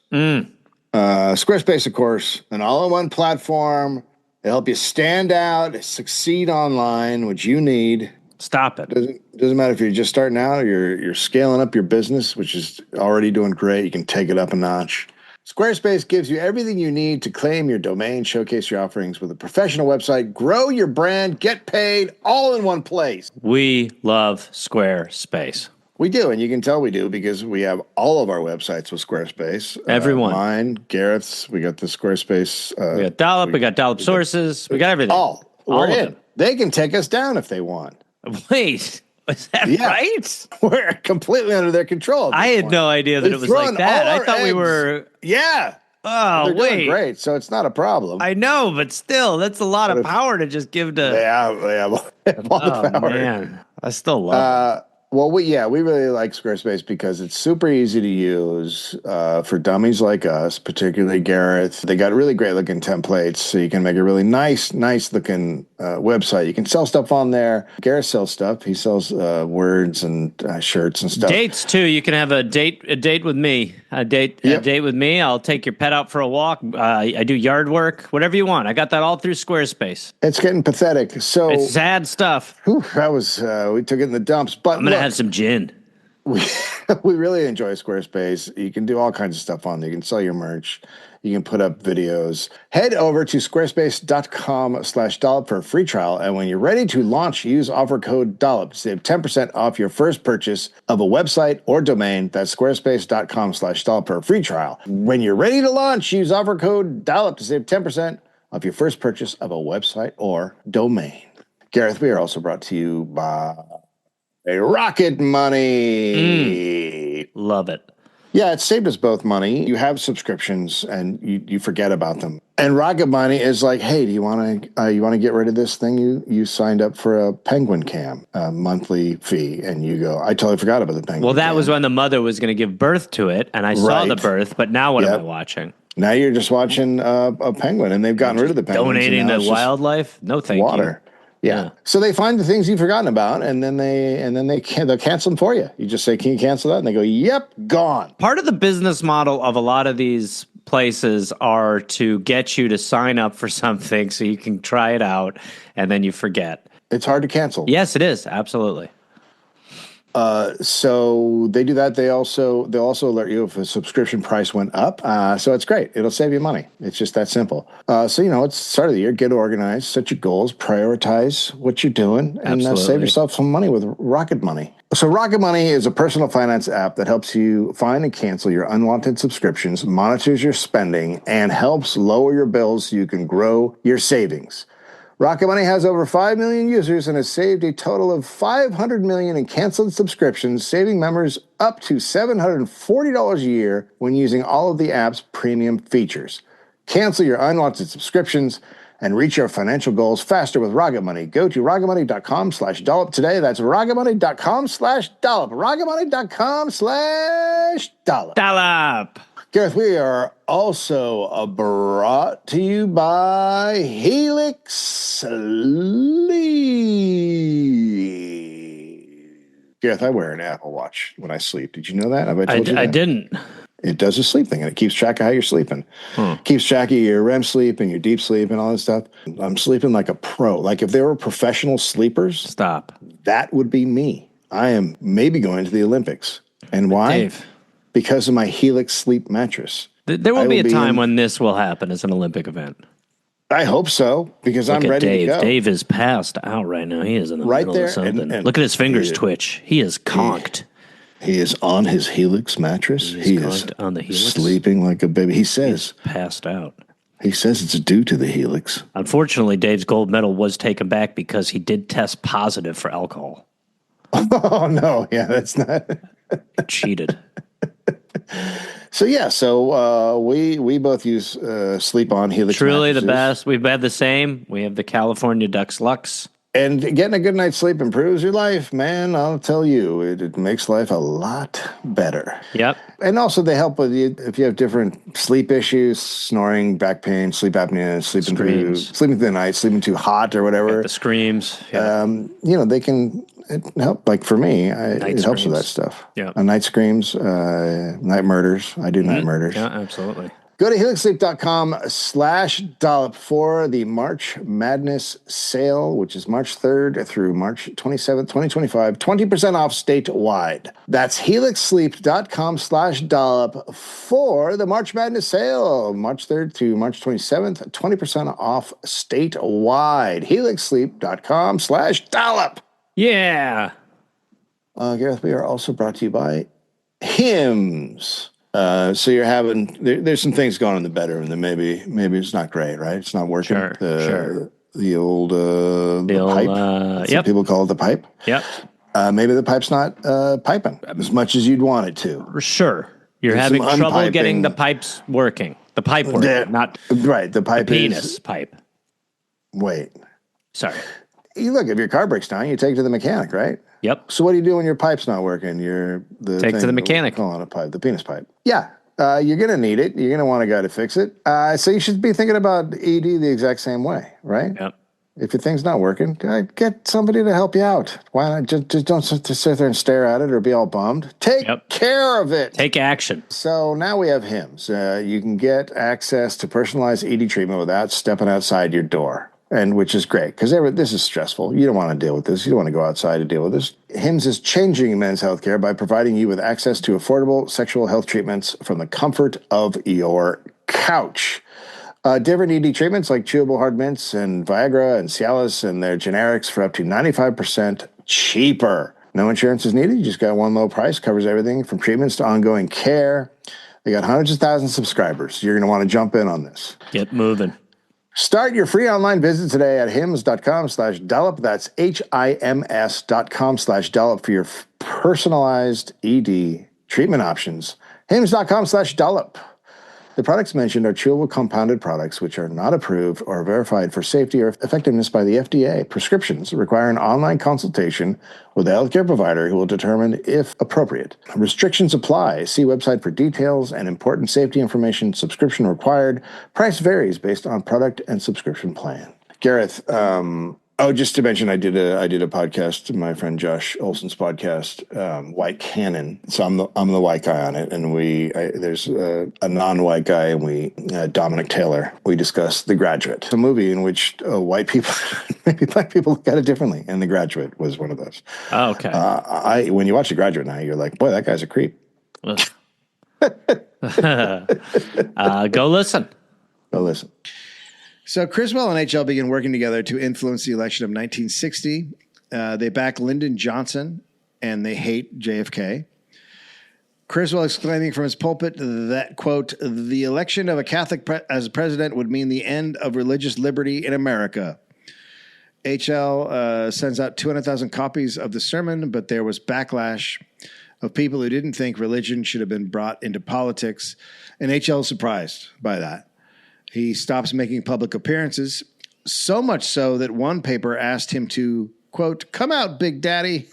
Squarespace, of course, an all-in-one platform. They help you stand out, succeed online, which you need. stop it. Doesn't matter if you're just starting out or you're scaling up your business, which is already doing great. You can take it up a notch. Squarespace gives you everything you need to claim your domain, showcase your offerings with a professional website, grow your brand, get paid, all in one place. We love Squarespace. We do, and you can tell we do because we have all of our websites with Squarespace. Everyone. Mine, Gareth's, we got the Squarespace. We got Dollop, we got Dollop Sources, we got everything. We're of in. them. They can take us down if they want. Wait, is that right? We're completely under their control. I had no idea that it was like that. I thought we were. Yeah. Oh, They're wait. doing great, so it's not a problem. I know, but still, that's a lot of power to just give to. They have all the power. Man, I still love it. Well, we really like Squarespace because it's super easy to use for dummies like us, particularly Gareth. They got really great looking templates, so you can make a really nice looking website. You can sell stuff on there. Gareth sells stuff. He sells words and shirts and stuff. Dates too. You can have a date with me. A date with me. I'll take your pet out for a walk. I do yard work. Whatever you want. I got that all through Squarespace. It's getting pathetic. So it's sad stuff. That was we took it in the dumps. But I'm gonna have some gin. We really enjoy Squarespace. You can do all kinds of stuff on there. You can sell your merch. You can put up videos. Head over to squarespace.com/dollop for a free trial. And when you're ready to launch, use offer code dollop to save 10% off your first purchase of a website or domain. That's squarespace.com/dollop for a free trial. When you're ready to launch, use offer code dollop to save 10% off your first purchase of a website or domain. Gareth, we are also brought to you by Rocket Money. Love it. Yeah, it saved us both money. You have subscriptions and you forget about them. And Rocket Money is like, hey, do you want to get rid of this thing? You signed up for a Penguin Cam, a monthly fee, and you go, I totally forgot about the Penguin. Well, that Cam. was when the mother was going to give birth to it, and I saw the birth. But now what am I watching? Now you're just watching a penguin, and they've gotten rid of the penguins. Donating to wildlife? No, thank you. Yeah. So they find the things you've forgotten about, and then they'll cancel them for you. You just say, "Can you cancel that?" And they go, "Yep, gone." Part of the business model of a lot of these places are to get you to sign up for something so you can try it out, and then you forget. It's hard to cancel. Yes, it is. Absolutely. So they do that. They'll also alert you if a subscription price went up. So it's great. It'll save you money. It's just that simple. So it's start of the year. Get organized, set your goals, prioritize what you're doing, and save yourself some money with Rocket Money. So Rocket Money is a personal finance app that helps you find and cancel your unwanted subscriptions, monitors your spending, and helps lower your bills so you can grow your savings. Rocket Money has over 5 million users and has saved a total of $500 million in canceled subscriptions, saving members up to $740 a year when using all of the app's premium features. Cancel your unwanted subscriptions and reach your financial goals faster with Rocket Money. Go to rocketmoney.com/dollop today. That's rocketmoney.com/dollop. rocketmoney.com/dollop. Dollop. Gareth, we are also brought to you by Helix Sleep. Gareth, I wear an Apple Watch when I sleep. Did you know that? Have I told you that? I didn't. It does a sleep thing, and it keeps track of how you're sleeping. Keeps track of your REM sleep and your deep sleep and all that stuff. I'm sleeping like a pro. Like if there were professional sleepers, stop. That would be me. I am maybe going to the Olympics. And why? Dave. Because of my Helix sleep mattress. There will be a time when this will happen as an Olympic event. I hope so, because I'm ready Dave. to go. Dave is passed out right now. He is in the middle of something. And look at his fingers twitch. He is conked. He is on his Helix mattress. He is on the Helix, sleeping like a baby. He says passed out. He says it's due to the Helix. Unfortunately, Dave's gold medal was taken back because he did test positive for alcohol. Oh, no. Yeah, that's not. Cheated. So we both use sleep on Helix Truly the mattresses. best. We've had the same. We have the California Dux Lux. And getting a good night's sleep improves your life, man. I'll tell you, it makes life a lot better. Yep. And also they help with you if you have different sleep issues, snoring, back pain, sleep apnea, sleeping through the night, sleeping too hot or whatever. The screams. Yeah. They can help. Like for me, it helps with that stuff. Yeah. Night screams, night murders. I do night murders. Yeah, absolutely. Go to helixsleep.com/dollop for the March Madness sale, which is March 3rd through March 27th, 2025. 20% off statewide. That's helixsleep.com/dollop for the March Madness sale, March 3rd to March 27th. 20% off statewide. helixsleep.com/dollop. Yeah. Gareth, we are also brought to you by Hims. So you're having there's some things going on in the bedroom that maybe it's not great, right? It's not working. Sure. The old pipe. Some people call it the pipe. Yep. Maybe the pipe's not piping as much as you'd want it to. Sure. You're There's having some trouble unpiping. getting the pipes working. The pipe working, not right. The pipe the penis pipe. Wait. Sorry. You look, if your car breaks down, you take it to the mechanic, right? Yep. So what do you do when your pipe's not working? Take it to the mechanic. Calling a pipe, the penis pipe. Yeah. You're going to need it. You're going to want a guy to fix it. So you should be thinking about ED the exact same way, right? Yep. If your thing's not working, get somebody to help you out. Why not? Just don't sit there and stare at it or be all bummed. Take care of it. Take action. So now we have Hims. You can get access to personalized ED treatment without stepping outside your door. And which is great because this is stressful. You don't want to deal with this. You don't want to go outside to deal with this. Hims is changing men's healthcare by providing you with access to affordable sexual health treatments from the comfort of your couch. Different ED treatments like chewable hard mints and Viagra and Cialis and their generics for up to 95% cheaper. No insurance is needed. You just got one low price. Covers everything from treatments to ongoing care. They got hundreds of thousands of subscribers. You're going to want to jump in on this. Get moving. Start your free online visit today at hims.com/dollop. That's HIMS.com/dollop for your personalized ED treatment options. hims.com/dollop. The products mentioned are chewable compounded products which are not approved or verified for safety or effectiveness by the FDA. Prescriptions require an online consultation with a healthcare provider who will determine if appropriate. Restrictions apply. See website for details and important safety information. Subscription required. Price varies based on product and subscription plan. Gareth, just to mention, I did a podcast, my friend Josh Olson's podcast, White Canon. So I'm the white guy on it, and there's a non-white guy, and Dominic Taylor. We discussed The Graduate, a movie in which white people, maybe black people look at it differently, and The Graduate was one of those. Oh, okay. When you watch The Graduate now, you're like, boy, that guy's a creep. Go listen. Go listen. So Criswell and HL began working together to influence the election of 1960. They back Lyndon Johnson, and they hate JFK. Criswell exclaiming from his pulpit that, quote, the election of a Catholic as president would mean the end of religious liberty in America. HL sends out 200,000 copies of the sermon, but there was backlash of people who didn't think religion should have been brought into politics, and HL is surprised by that. He stops making public appearances, so much so that one paper asked him to, quote, come out, Big Daddy,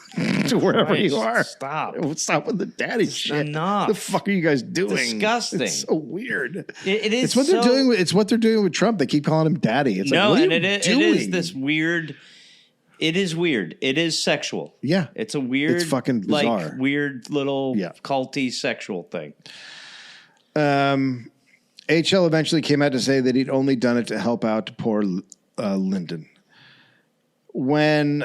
to wherever you are. Stop with the daddy shit. Enough. What the fuck are you guys doing? Disgusting. It's so weird. It is. It's what they're doing. It's what they're doing with Trump. They keep calling him daddy. It's like, what are you doing? It is this weird. It is weird. It is sexual. Yeah. It's a weird. It's fucking bizarre. Like weird little culty sexual thing. HL eventually came out to say that he'd only done it to help out poor Lyndon. When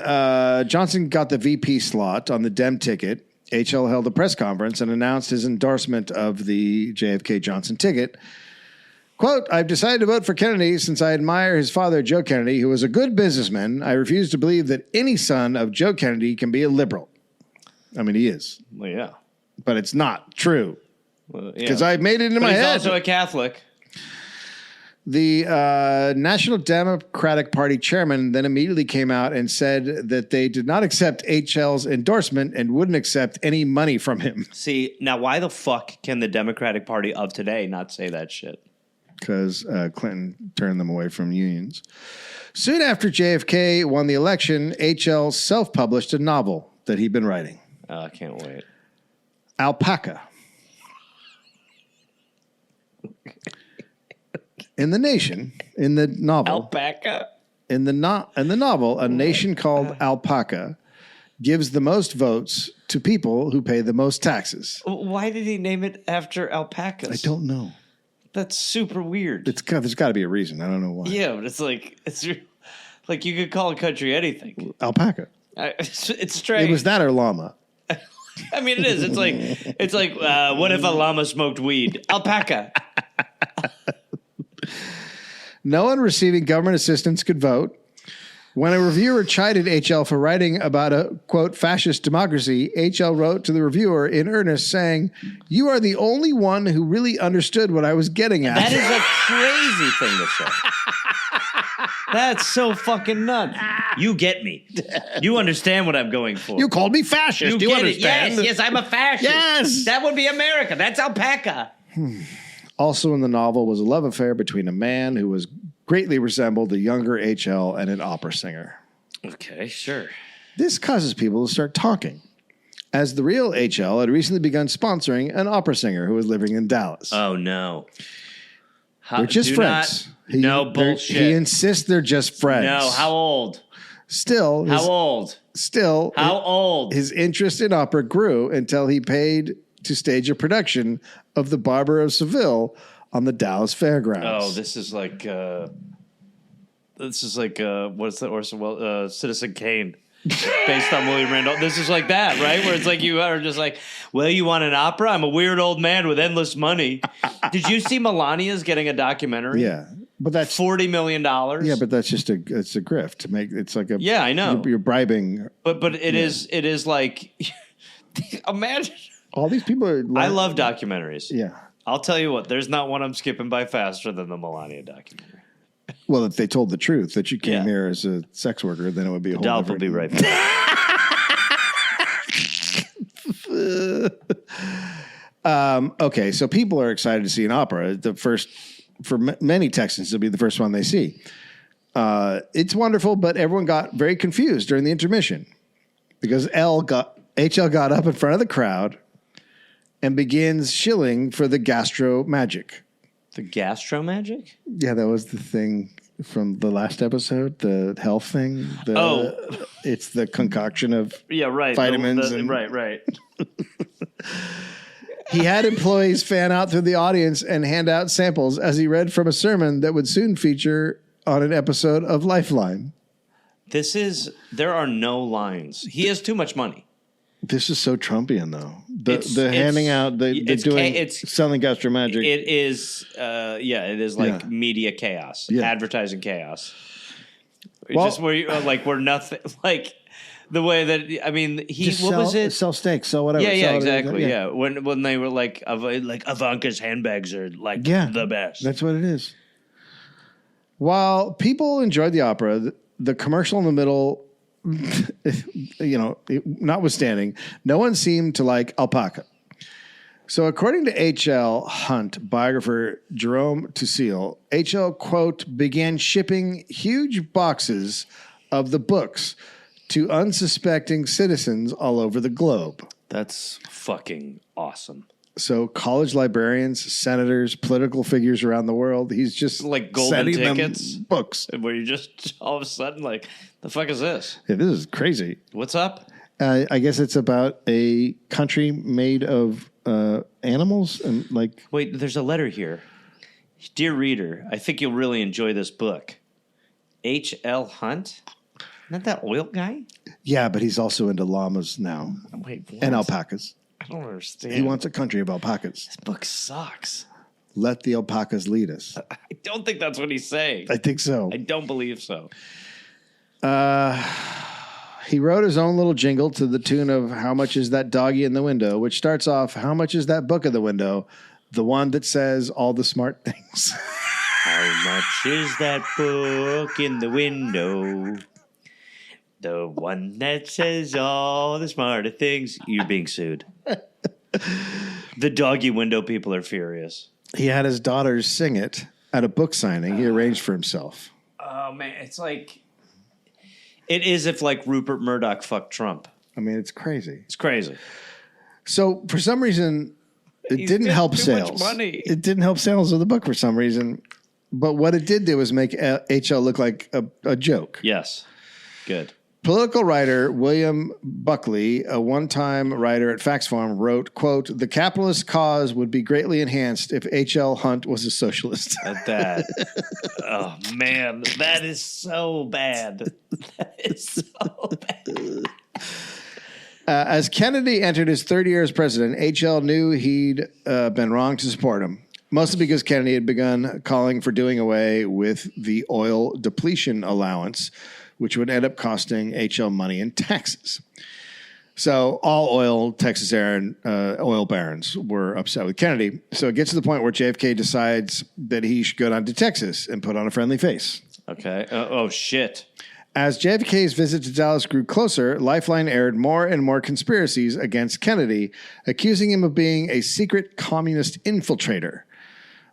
Johnson got the VP slot on the Dem ticket, HL held a press conference and announced his endorsement of the JFK Johnson ticket. Quote, I've decided to vote for Kennedy since I admire his father, Joe Kennedy, who was a good businessman. I refuse to believe that any son of Joe Kennedy can be a liberal. I mean, he is. Well, yeah. But it's not true. Because I've made it in my head. He's also a Catholic. The National Democratic Party chairman then immediately came out and said that they did not accept HL's endorsement and wouldn't accept any money from him. See, now why the fuck can the Democratic Party of today not say that shit? Because Clinton turned them away from unions. Soon after JFK won the election, HL self-published a novel that he'd been writing. Oh, I can't wait. Alpaca. In the novel, Alpaca? in the novel, a nation called Alpaca gives the most votes to people who pay the most taxes. Why did he name it after alpacas? I don't know. That's super weird. There's got to be a reason. I don't know why. Yeah, but it's like you could call a country anything. Alpaca. It's strange. It was that or llama. I mean, it is. It's like what if a llama smoked weed? Alpaca. No one receiving government assistance could vote. When a reviewer chided HL for writing about a, quote, fascist democracy, HL wrote to the reviewer in earnest saying, "You are the only one who really understood what I was getting at." That is a crazy thing to say. That's so fucking nuts. You get me. You understand what I'm going for. You called me fascist. You get understand? it. Yes, I'm a fascist. Yes. That would be America. That's alpaca. Also in the novel was a love affair between a man who was greatly resembled a younger HL and an opera singer. Okay, sure. This causes people to start talking, as the real HL had recently begun sponsoring an opera singer who was living in Dallas. Oh, no. They're just friends. No bullshit. He insists they're just friends. No, how old? Still, How old? His interest in opera grew until he paid to stage a production of The Barber of Seville on the Dallas Fairgrounds. Oh, this is like what's the Orson Welles Citizen Kane, based on William Randolph. This is like that, right? Where it's like you are just like, well, you want an opera? I'm a weird old man with endless money. Did you see Melania's getting a documentary? Yeah, but that's $40 million. Yeah, but that's just it's a grift to make. It's like a yeah, I know. You're bribing. But it is like imagine. All these people are. I love documentaries. Yeah. I'll tell you what, there's not one I'm skipping by faster than the Melania documentary. Well, if they told the truth that you came here as a sex worker, then it would be a whole Dollop will be right back. Okay, so people are excited to see an opera. For many Texans, it'll be the first one they see. It's wonderful, but everyone got very confused during the intermission because HL got up in front of the crowd and begins shilling for the Gastro-magic. The Gastro-magic? Yeah, that was the thing from the last episode, the health thing. It's the concoction of vitamins. Right. He had employees fan out through the audience and hand out samples as he read from a sermon that would soon feature on an episode of Lifeline. There are no lines. He has too much money. This is so Trumpian, though. Handing out, selling Gastro-magic. It is, it is like media chaos, advertising chaos. Just where we're nothing, like the way that, I mean, what was it? Sell steaks, sell whatever. Yeah, exactly. Yeah. When they were like Ivanka's handbags are like the best. That's what it is. While people enjoyed the opera, the commercial in the middle, notwithstanding, no one seemed to like Alpaca. So according to H.L. Hunt biographer Jerome Tusil, H.L., quote, began shipping huge boxes of the books to unsuspecting citizens all over the globe. That's fucking awesome. So college librarians, senators, political figures around the world, he's just like golden tickets, books. Where you just all of a sudden like, the fuck is this? Yeah, this is crazy. What's up? I guess it's about a country made of animals and like. Wait, there's a letter here. Dear reader, I think you'll really enjoy this book. H.L. Hunt? Not that oil guy? Yeah, but he's also into llamas now. Wait, what? And alpacas. I don't understand. He wants a country of alpacas. This book sucks. Let the alpacas lead us. I don't think that's what he's saying. I think so. I don't believe so. He wrote his own little jingle to the tune of How Much Is That Doggy in the Window, which starts off, How much is that book in the window? The one that says all the smart things. How much is that book in the window? The one that says all the smarter things. You're being sued. The doggy window people are furious. He had his daughters sing it at a book signing he arranged for himself. Oh, man. It's like... It is if, like, Rupert Murdoch fucked Trump. I mean, it's crazy. It's crazy. So, for some reason, it didn't help sales. Much money. It didn't help sales of the book for some reason. But what it did do was make HL look like a joke. Yes. Good. Political writer William Buckley, a one-time writer at Fax Forum, wrote, quote, "The capitalist cause would be greatly enhanced if H.L. Hunt was a socialist." Oh, man. That is so bad. That is so bad. As Kennedy entered his third year as president, H.L. knew he'd been wrong to support him, mostly because Kennedy had begun calling for doing away with the oil depletion allowance, which would end up costing H.L. money in taxes. So all oil Texas oil barons were upset with Kennedy. So it gets to the point where JFK decides that he should go down to Texas and put on a friendly face. Okay. Oh, shit. As JFK's visit to Dallas grew closer, Lifeline aired more and more conspiracies against Kennedy, accusing him of being a secret communist infiltrator.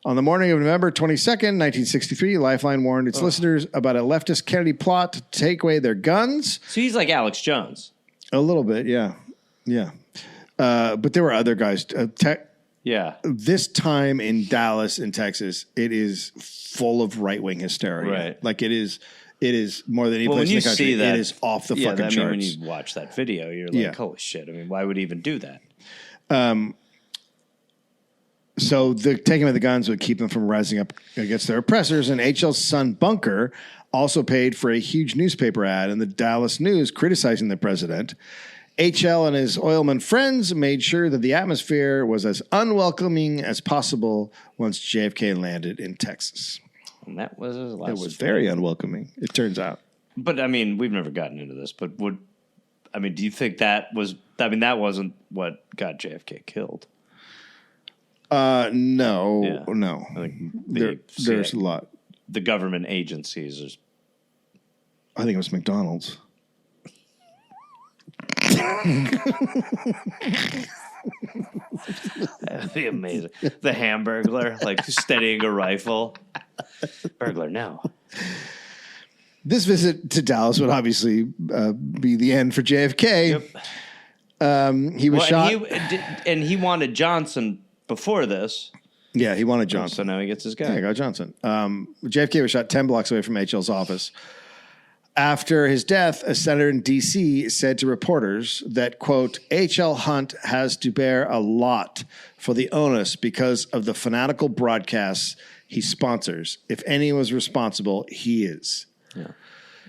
On the morning of November 22nd, 1963, Lifeline warned its listeners about a leftist Kennedy plot to take away their guns. So he's like Alex Jones. A little bit, yeah. Yeah. But there were other guys. Yeah. This time in Dallas, in Texas, it is full of right-wing hysteria. Right. Like it is more than any Well, place when in the you country. see that, it is off the fucking charts. when you watch that video, you're like, holy shit. I mean, why would he even do that? So the taking of the guns would keep them from rising up against their oppressors. And H.L.'s son, Bunker, also paid for a huge newspaper ad in the Dallas News criticizing the president. H.L. and his oilman friends made sure that the atmosphere was as unwelcoming as possible once JFK landed in Texas. And that was his last. It was very unwelcoming, it turns out. But, I mean, we've never gotten into this, but do you think that wasn't what got JFK killed? No. I think there's a lot. The government agencies. I think it was McDonald's. That'd be amazing. The Hamburglar, like steadying a rifle. Burglar, no. This visit to Dallas would obviously be the end for JFK. Yep. He was shot. And he wanted Johnson before this. Yeah, he wanted Johnson. So now he gets his guy. Yeah, he got Johnson. JFK was shot 10 blocks away from H.L.'s office. After his death, a senator in D.C. said to reporters that, quote, H.L. Hunt has to bear a lot for the onus because of the fanatical broadcasts he sponsors. If anyone was responsible, he is. Yeah.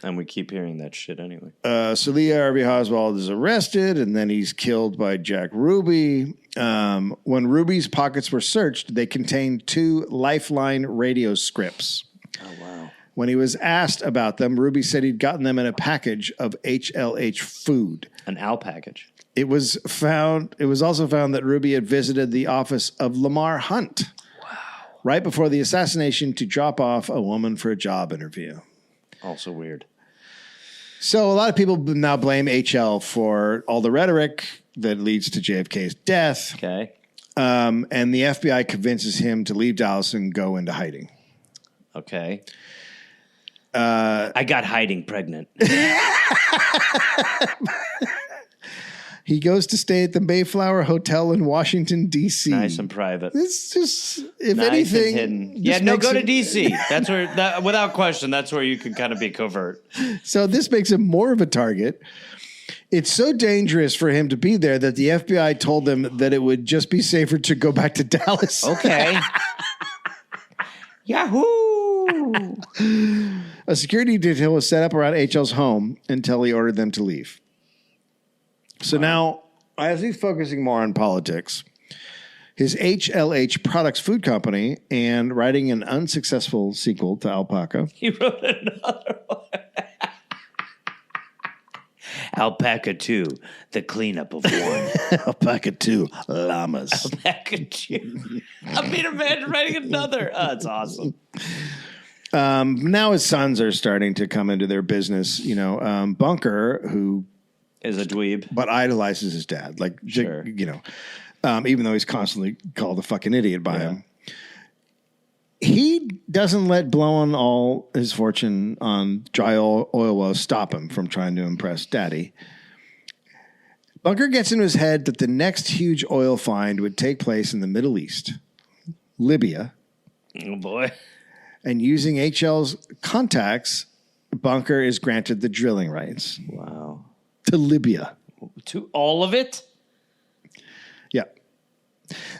And we keep hearing that shit anyway. So Lee Harvey Oswald is arrested, and then he's killed by Jack Ruby. When Ruby's pockets were searched, they contained 2 Lifeline radio scripts. Oh, wow. When he was asked about them, Ruby said he'd gotten them in a package of HLH food. An Al package. It was also found that Ruby had visited the office of Lamar Hunt. Wow. Right before the assassination to drop off a woman for a job interview. Also weird. So a lot of people now blame HL for all the rhetoric that leads to JFK's death. Okay. And the FBI convinces him to leave Dallas and go into hiding. Okay. I got hiding pregnant. He goes to stay at the Mayflower Hotel in Washington, D.C. Nice and private. It's just, if nice anything, and hidden. Yeah, no, go to D.C. That's where, without question, that's where you can kind of be covert. So this makes him more of a target. It's so dangerous for him to be there that the FBI told them that it would just be safer to go back to Dallas. Okay. Yahoo! A security detail was set up around HL's home until he ordered them to leave. So now, as he's focusing more on politics, his HLH Products Food Company and writing an unsuccessful sequel to Alpaca. He wrote another one. Alpaca 2, the cleanup of one. Alpaca 2, llamas. Alpaca 2. I'm Peter Van writing another. Oh, that's awesome. Now his sons are starting to come into their business. Bunker, who is a dweeb, but idolizes his dad. Like, sure. Even though he's constantly called a fucking idiot by him. He doesn't let blowing all his fortune on dry oil wells stop him from trying to impress Daddy. Bunker gets into his head that the next huge oil find would take place in the Middle East, Libya. Oh, boy. And using HL's contacts, Bunker is granted the drilling rights. Wow. To Libya. To all of it? Yeah.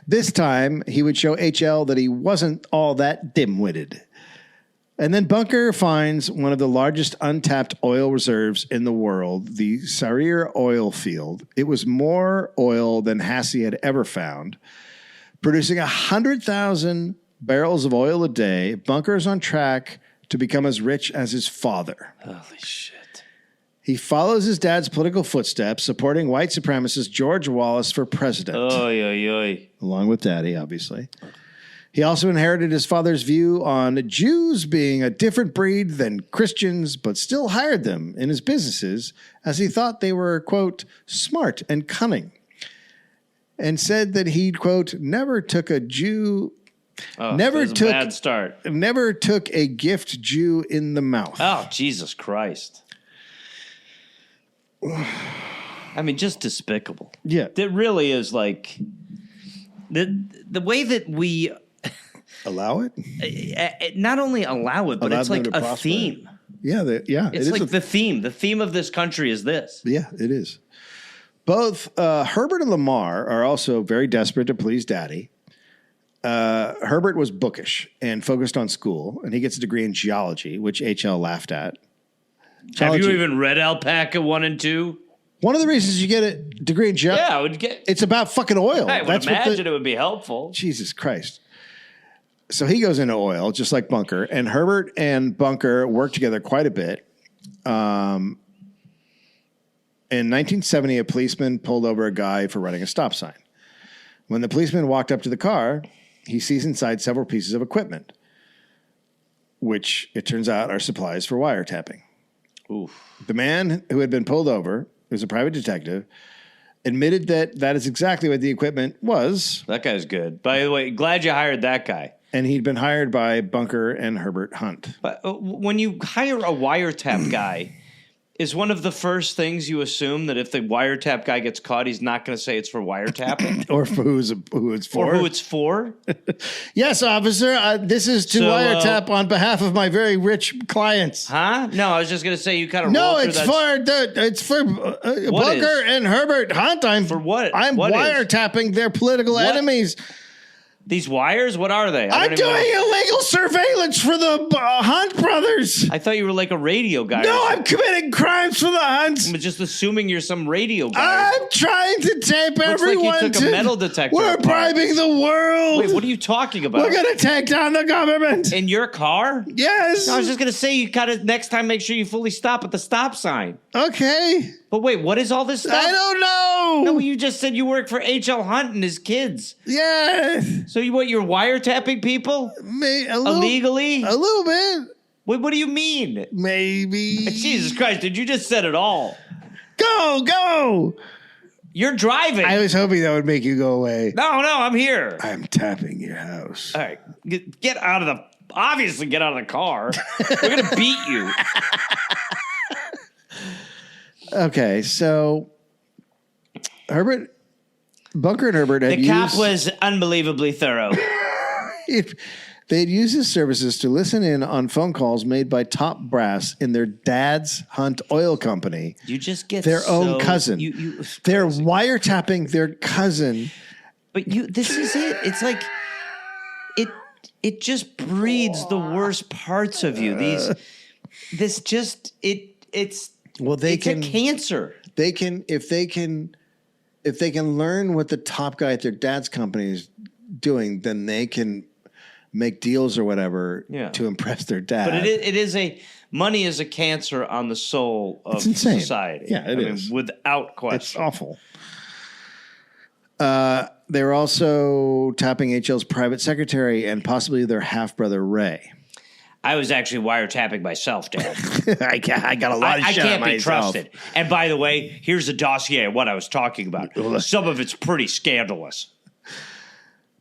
This time, he would show HL that he wasn't all that dim-witted. And then Bunker finds one of the largest untapped oil reserves in the world, the Sarir oil field. It was more oil than Hassie had ever found, producing 100,000 barrels of oil a day. Bunker is on track to become as rich as his father. Holy shit. He follows his dad's political footsteps, supporting white supremacist George Wallace for president. Oy, oy, oy. Along with Daddy, obviously. He also inherited his father's view on Jews being a different breed than Christians, but still hired them in his businesses as he thought they were, quote, smart and cunning. And said that he, quote, never took a Jew... a bad start. Never took a gift Jew in the mouth. Oh, Jesus Christ. I mean, just despicable. Yeah. It really is like the way that we allow it. Not only allow it, but it's like a theme. Yeah, it's like the theme. The theme of this country is this. Yeah, it is. Both Herbert and Lamar are also very desperate to please Daddy. Herbert was bookish and focused on school, and he gets a degree in geology, which HL laughed at. Have you even read Alpaca 1 and 2? One of the reasons you get a degree in geology, I would get. It's about fucking oil. I would imagine it would be helpful. Jesus Christ. So he goes into oil, just like Bunker, and Herbert and Bunker work together quite a bit. In 1970, a policeman pulled over a guy for running a stop sign. When the policeman walked up to the car, he sees inside several pieces of equipment, which it turns out are supplies for wiretapping. Oof. The man who had been pulled over, who's a private detective, admitted that is exactly what the equipment was. That guy's good. By the way, glad you hired that guy. And he'd been hired by Bunker and Herbert Hunt. But when you hire a wiretap guy, is one of the first things you assume that if the wiretap guy gets caught, he's not going to say it's for wiretapping? Or for who it's for. Or who it's for? Yes, officer. This is to wiretap on behalf of my very rich clients. Huh? No, I was just going to say you kind of No, it's for Bunker and Herbert Hunt. For what? I'm wiretapping their political enemies. These wires? What are they? I'm doing illegal surveillance for the Hunt brothers. I thought you were like a radio guy. No, I'm committing crimes for the Hunts. I'm just assuming you're some radio guy. I'm trying to tape everyone. Like you took a metal detector. We're bribing the world. Wait, what are you talking about? We're going to take down the government. In your car? Yes. No, I was just going to say you got to next time make sure you fully stop at the stop sign. Okay. But wait, what is all this stuff? I don't know. No, you just said you work for H.L. Hunt and his kids. Yes. So you're wiretapping people? Illegally? A little bit. Wait, what do you mean? Maybe. Jesus Christ, did you just said it all? Go. You're driving. I was hoping that would make you go away. No, I'm here. I'm tapping your house. All right, get out of the... Obviously, get out of the car. We're going to beat you. Okay, so Bunker and Herbert had the cop was unbelievably thorough. They'd used his services to listen in on phone calls made by top brass in their dad's Hunt Oil Company. You just get their own cousin. They're wiretapping their cousin. But this is it. It's like it just breeds the worst parts of you. It's a cancer. If they can learn what the top guy at their dad's company is doing, then they can make deals or whatever to impress their dad. But it is a money is a cancer on the soul of society. Yeah, it is. Without question. It's awful. They were also tapping HL's private secretary and possibly their half-brother, Ray. I was actually wiretapping myself, Dad. I got a lot of shit I can't on be myself. trusted. And by the way, here's a dossier of what I was talking about. Some of it's pretty scandalous.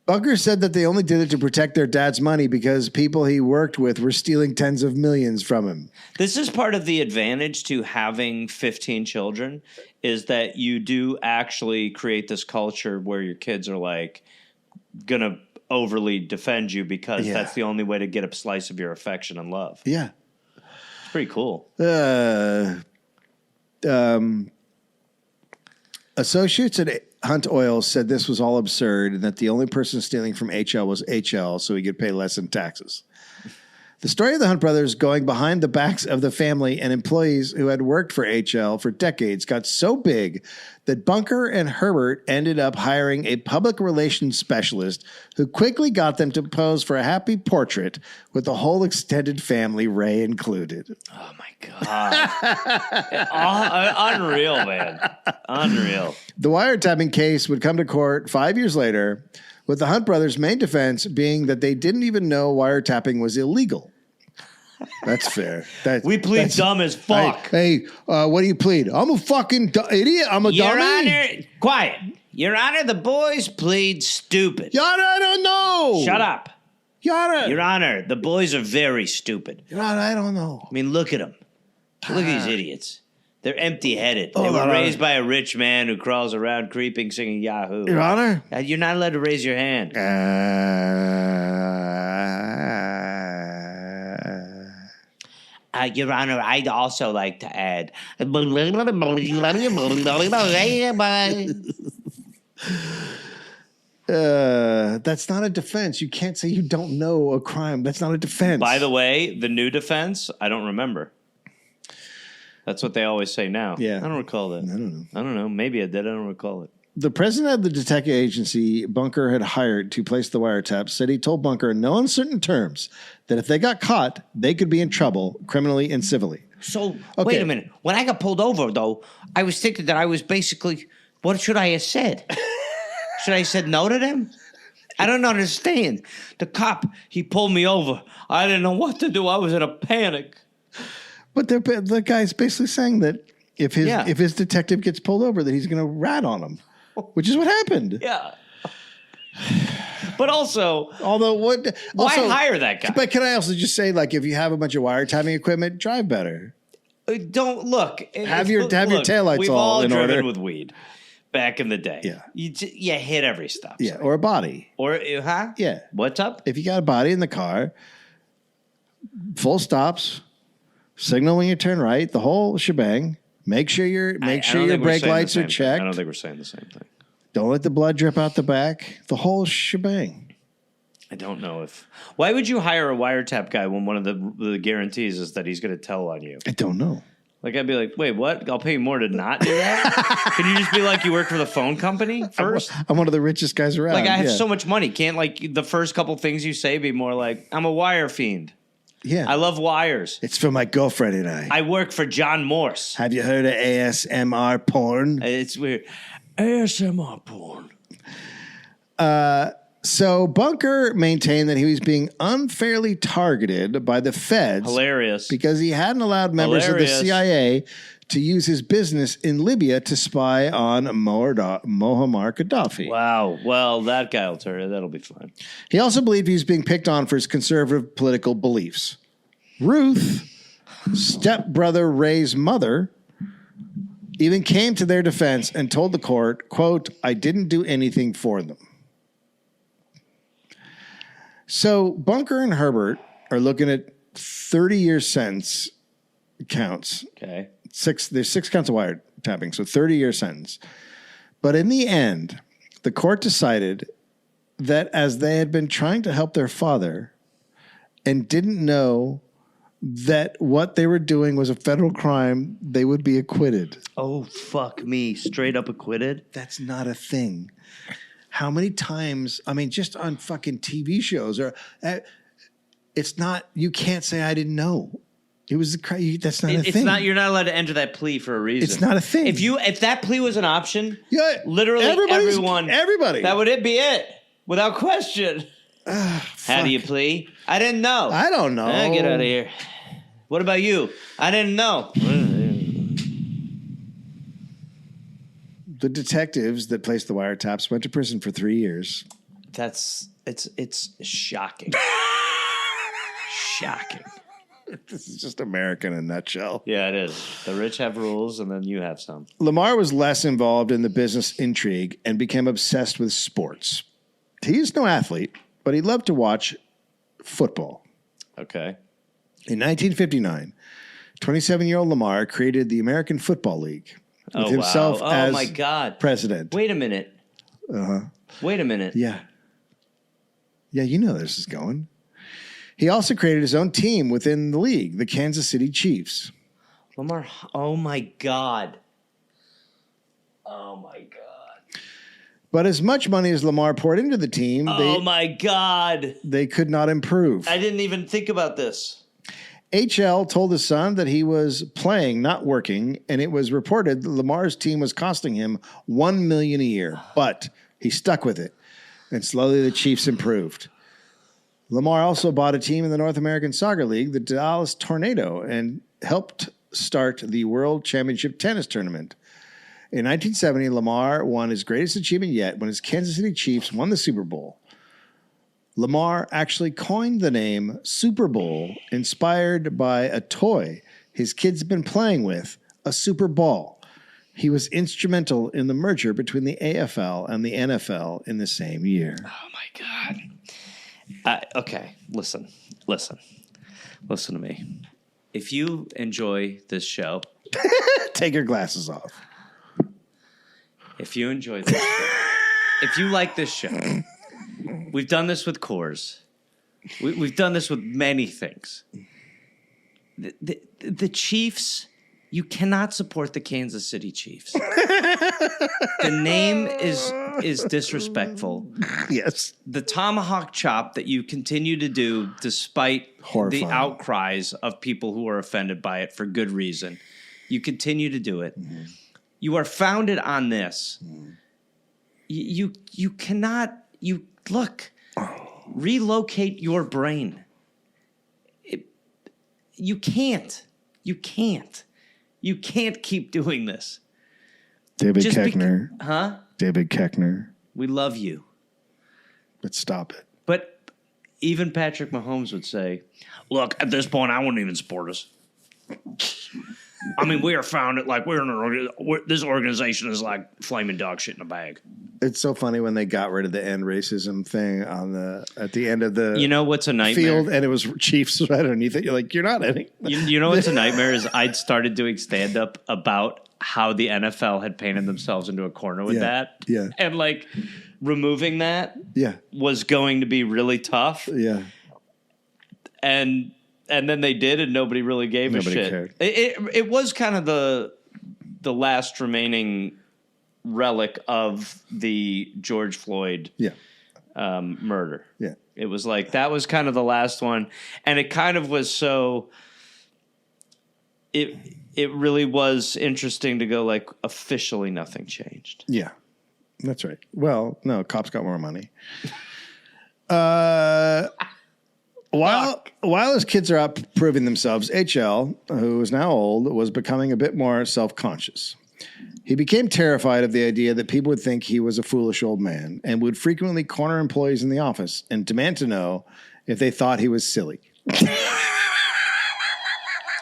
Bunker said that they only did it to protect their dad's money because people he worked with were stealing tens of millions from him. This is part of the advantage to having 15 children is that you do actually create this culture where your kids are like going to overly defend you because that's the only way to get a slice of your affection and love. Yeah. It's pretty cool. Associates at Hunt Oil said this was all absurd and that the only person stealing from HL was HL so he could pay less in taxes. The story of the Hunt brothers going behind the backs of the family and employees who had worked for HL for decades got so big that Bunker and Herbert ended up hiring a public relations specialist who quickly got them to pose for a happy portrait with the whole extended family, Ray included. Oh, my God. Unreal, man. Unreal. The wiretapping case would come to court 5 years later, with the Hunt brothers' main defense being that they didn't even know wiretapping was illegal. That's fair. We plead dumb as fuck. Hey, what do you plead? I'm a fucking idiot. I'm a Your dummy. Honor, quiet. Your Honor, the boys plead stupid. Your Honor, I don't know. Shut up. Your Honor. Your Honor, the boys are very stupid. Your Honor, I don't know. I mean, look at them. Look at these idiots. They're empty-headed. They Your were Honor. raised by a rich man who crawls around creeping, singing Yahoo. Your Honor. You're not allowed to raise your hand. Your Honor, I'd also like to add. That's not a defense. You can't say you don't know a crime. That's not a defense. By the way, the new defense, I don't remember. That's what they always say now. Yeah. I don't recall that. I don't know. Maybe I did. I don't recall it. The president of the detective agency Bunker had hired to place the wiretap said he told Bunker in no uncertain terms that if they got caught, they could be in trouble criminally and civilly. So, wait a minute. When I got pulled over, though, I was thinking that I was basically, what should I have said? Should I have said no to them? I don't understand. The cop, he pulled me over. I didn't know what to do. I was in a panic. But the guy's basically saying that if his detective gets pulled over, that he's going to rat on him, which is what happened. Yeah. But also, why hire that guy? But can I also just say, like, if you have a bunch of wiretapping equipment, drive better. Don't look. Have your taillights we've all in driven order. with weed back in the day. Yeah. You hit every stop. Yeah, or a body. Or, Yeah. What's up? If you got a body in the car, full stops, signal when you turn right, the whole shebang. Make sure your brake lights are checked. I don't think we're saying the same thing. Don't let the blood drip out the back. The whole shebang. I don't know if. Why would you hire a wiretap guy when one of the guarantees is that he's going to tell on you? I don't know. Like, I'd be like, wait, what? I'll pay you more to not do that? Can you just be like, you work for the phone company first? I'm one of the richest guys around. Like, I have so much money. Can't, like, the first couple things you say be more like, I'm a wire fiend. Yeah. I love wires. It's for my girlfriend and I. I work for John Morse. Have you heard of ASMR porn? It's weird. ASMR porn. So Bunker maintained that he was being unfairly targeted by the feds. Hilarious. Because he hadn't allowed members of the CIA to use his business in Libya to spy on Muammar Gaddafi. Wow. Well, that guy will turn it. That'll be fine. He also believed he was being picked on for his conservative political beliefs. Ruth, stepbrother Ray's mother, even came to their defense and told the court, quote, I didn't do anything for them. So Bunker and Herbert are looking at 30-year sentence counts. Okay. There's 6 counts of wiretapping, so 30-year sentence. But in the end, the court decided that as they had been trying to help their father and didn't know that what they were doing was a federal crime, they would be acquitted. Oh, fuck me. Straight up acquitted? That's not a thing. How many times, I mean, just on fucking TV shows, or it's not, you can't say I didn't know. It was that's not a It's thing. not. You're not allowed to enter that plea for a reason. It's not a thing. If that plea was an option, literally everybody. That would be it, without question. How do you plea? I didn't know. I don't know. Get out of here. What about you? I didn't know. The detectives that placed the wiretaps went to prison for 3 years. It's shocking. Shocking. This is just America in a nutshell. Yeah, it is. The rich have rules, and then you have some. Lamar was less involved in the business intrigue and became obsessed with sports. He is no athlete, but he loved to watch football. Okay. In 1959, 27-year-old Lamar created the American Football League with himself as my God. president. Wait a minute. Wait a minute. Yeah. Yeah, you know where this is going. He also created his own team within the league, the Kansas City Chiefs. Lamar, oh my God. Oh my God. But as much money as Lamar poured into the team, my God. They could not improve. I didn't even think about this. HL told his son that he was playing, not working, and it was reported that Lamar's team was costing him $1 million a year. But he stuck with it, and slowly the Chiefs improved. Lamar also bought a team in the North American Soccer League, the Dallas Tornado, and helped start the World Championship Tennis Tournament. In 1970, Lamar won his greatest achievement yet when his Kansas City Chiefs won the Super Bowl. Lamar actually coined the name Super Bowl, inspired by a toy his kids had been playing with, a Super Ball. He was instrumental in the merger between the AFL and the NFL in the same year. Oh, my God. Okay, listen to me. If you enjoy this show, take your glasses off. If you enjoy this show, if you like this show, we've done this with Coors. We've done this with many things. The Chiefs, you cannot support the Kansas City Chiefs. The name is disrespectful. Yes. The tomahawk chop that you continue to do despite Horrifying. the outcries of people who are offended by it for good reason. You continue to do it. Mm-hmm. You are founded on this. Mm. You cannot relocate your brain. You can't keep doing this. David Koechner. Huh? David Koechner. We love you. But stop it. But even Patrick Mahomes would say, look, at this point, I wouldn't even support us. I mean, we are founded like this organization is like flaming dog shit in a bag. It's so funny when they got rid of the end racism thing at the end of the you know what's a nightmare? Field, and it was Chiefs right underneath it. You're like, you're not any. You know what's a nightmare is I'd started doing stand up about how the NFL had painted themselves into a corner with that. Yeah. And like removing that was going to be really tough. Yeah. And then they did, and nobody really gave a shit. Cared. It was kind of the last remaining relic of the George Floyd murder. Yeah. It was like that was kind of the last one, and it kind of was so. It really was interesting to go like officially nothing changed. Yeah, that's right. Well, no, cops got more money. While his kids are out proving themselves, HL, who is now old, was becoming a bit more self-conscious. He became terrified of the idea that people would think he was a foolish old man and would frequently corner employees in the office and demand to know if they thought he was silly.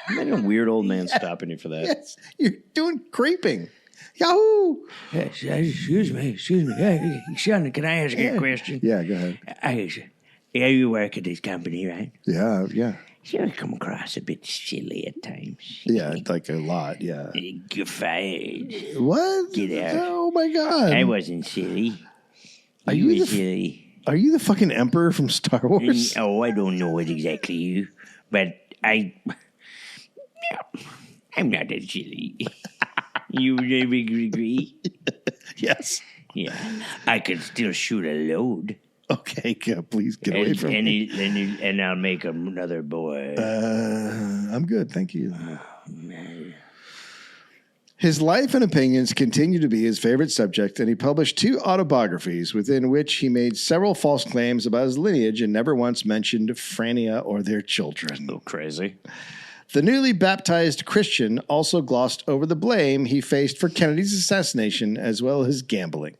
Imagine a weird old man stopping you for that. Yes, you're doing creeping. Yahoo! Yes, excuse me. Hey, son, can I ask you a question? Yeah, go ahead. Yeah, you work at this company, right? Yeah. You come across a bit silly at times. Yeah, like a lot, yeah. You're fired. What? Get out. Oh, my God. I wasn't silly. Are You you were the silly. Are you the fucking emperor from Star Wars? Oh, I don't know it exactly, but I'm not that silly. You agree? Yes. Yeah. I can still shoot a load. Okay, please get away from me. And I'll make another boy. I'm good. Thank you. His life and opinions continue to be his favorite subject, and he published 2 autobiographies within which he made several false claims about his lineage and never once mentioned Frania or their children. Oh, crazy. The newly baptized Christian also glossed over the blame he faced for Kennedy's assassination as well as gambling.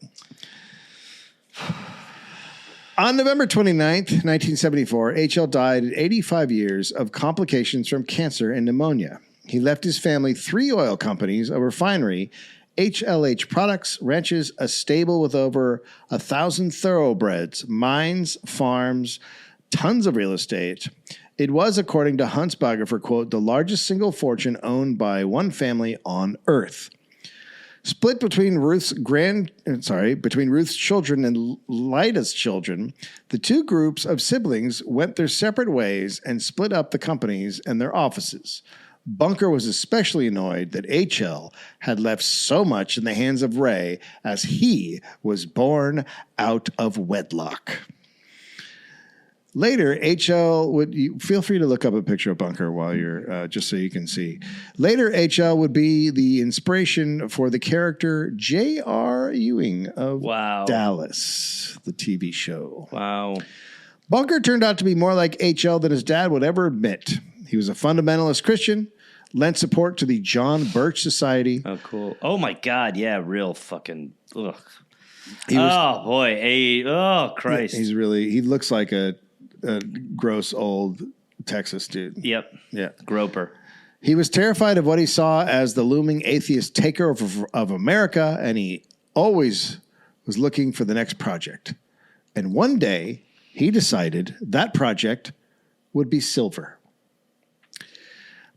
On November 29th, 1974, H.L. died at 85 years of complications from cancer and pneumonia. He left his family 3 oil companies, a refinery, HLH Products, ranches, a stable with over 1,000 thoroughbreds, mines, farms, tons of real estate. It was, according to Hunt's biographer, quote, the largest single fortune owned by one family on Earth. Split between Ruth's children and Lyda's children, the 2 groups of siblings went their separate ways and split up the companies and their offices. Bunker was especially annoyed that H.L. had left so much in the hands of Ray, as he was born out of wedlock. Later, H.L. would feel free to look up a picture of Bunker while you're just so you can see. Later, H.L. would be the inspiration for the character J.R. Ewing of Dallas, the TV show. Wow. Bunker turned out to be more like H.L. than his dad would ever admit. He was a fundamentalist Christian, lent support to the John Birch Society. Oh, cool. Oh, my God. Yeah, real fucking... Ugh. Oh, Christ. He looks like a gross old Texas dude. Yep. Yeah. Groper. He was terrified of what he saw as the looming atheist takeover of America, and he always was looking for the next project. And one day, he decided that project would be silver.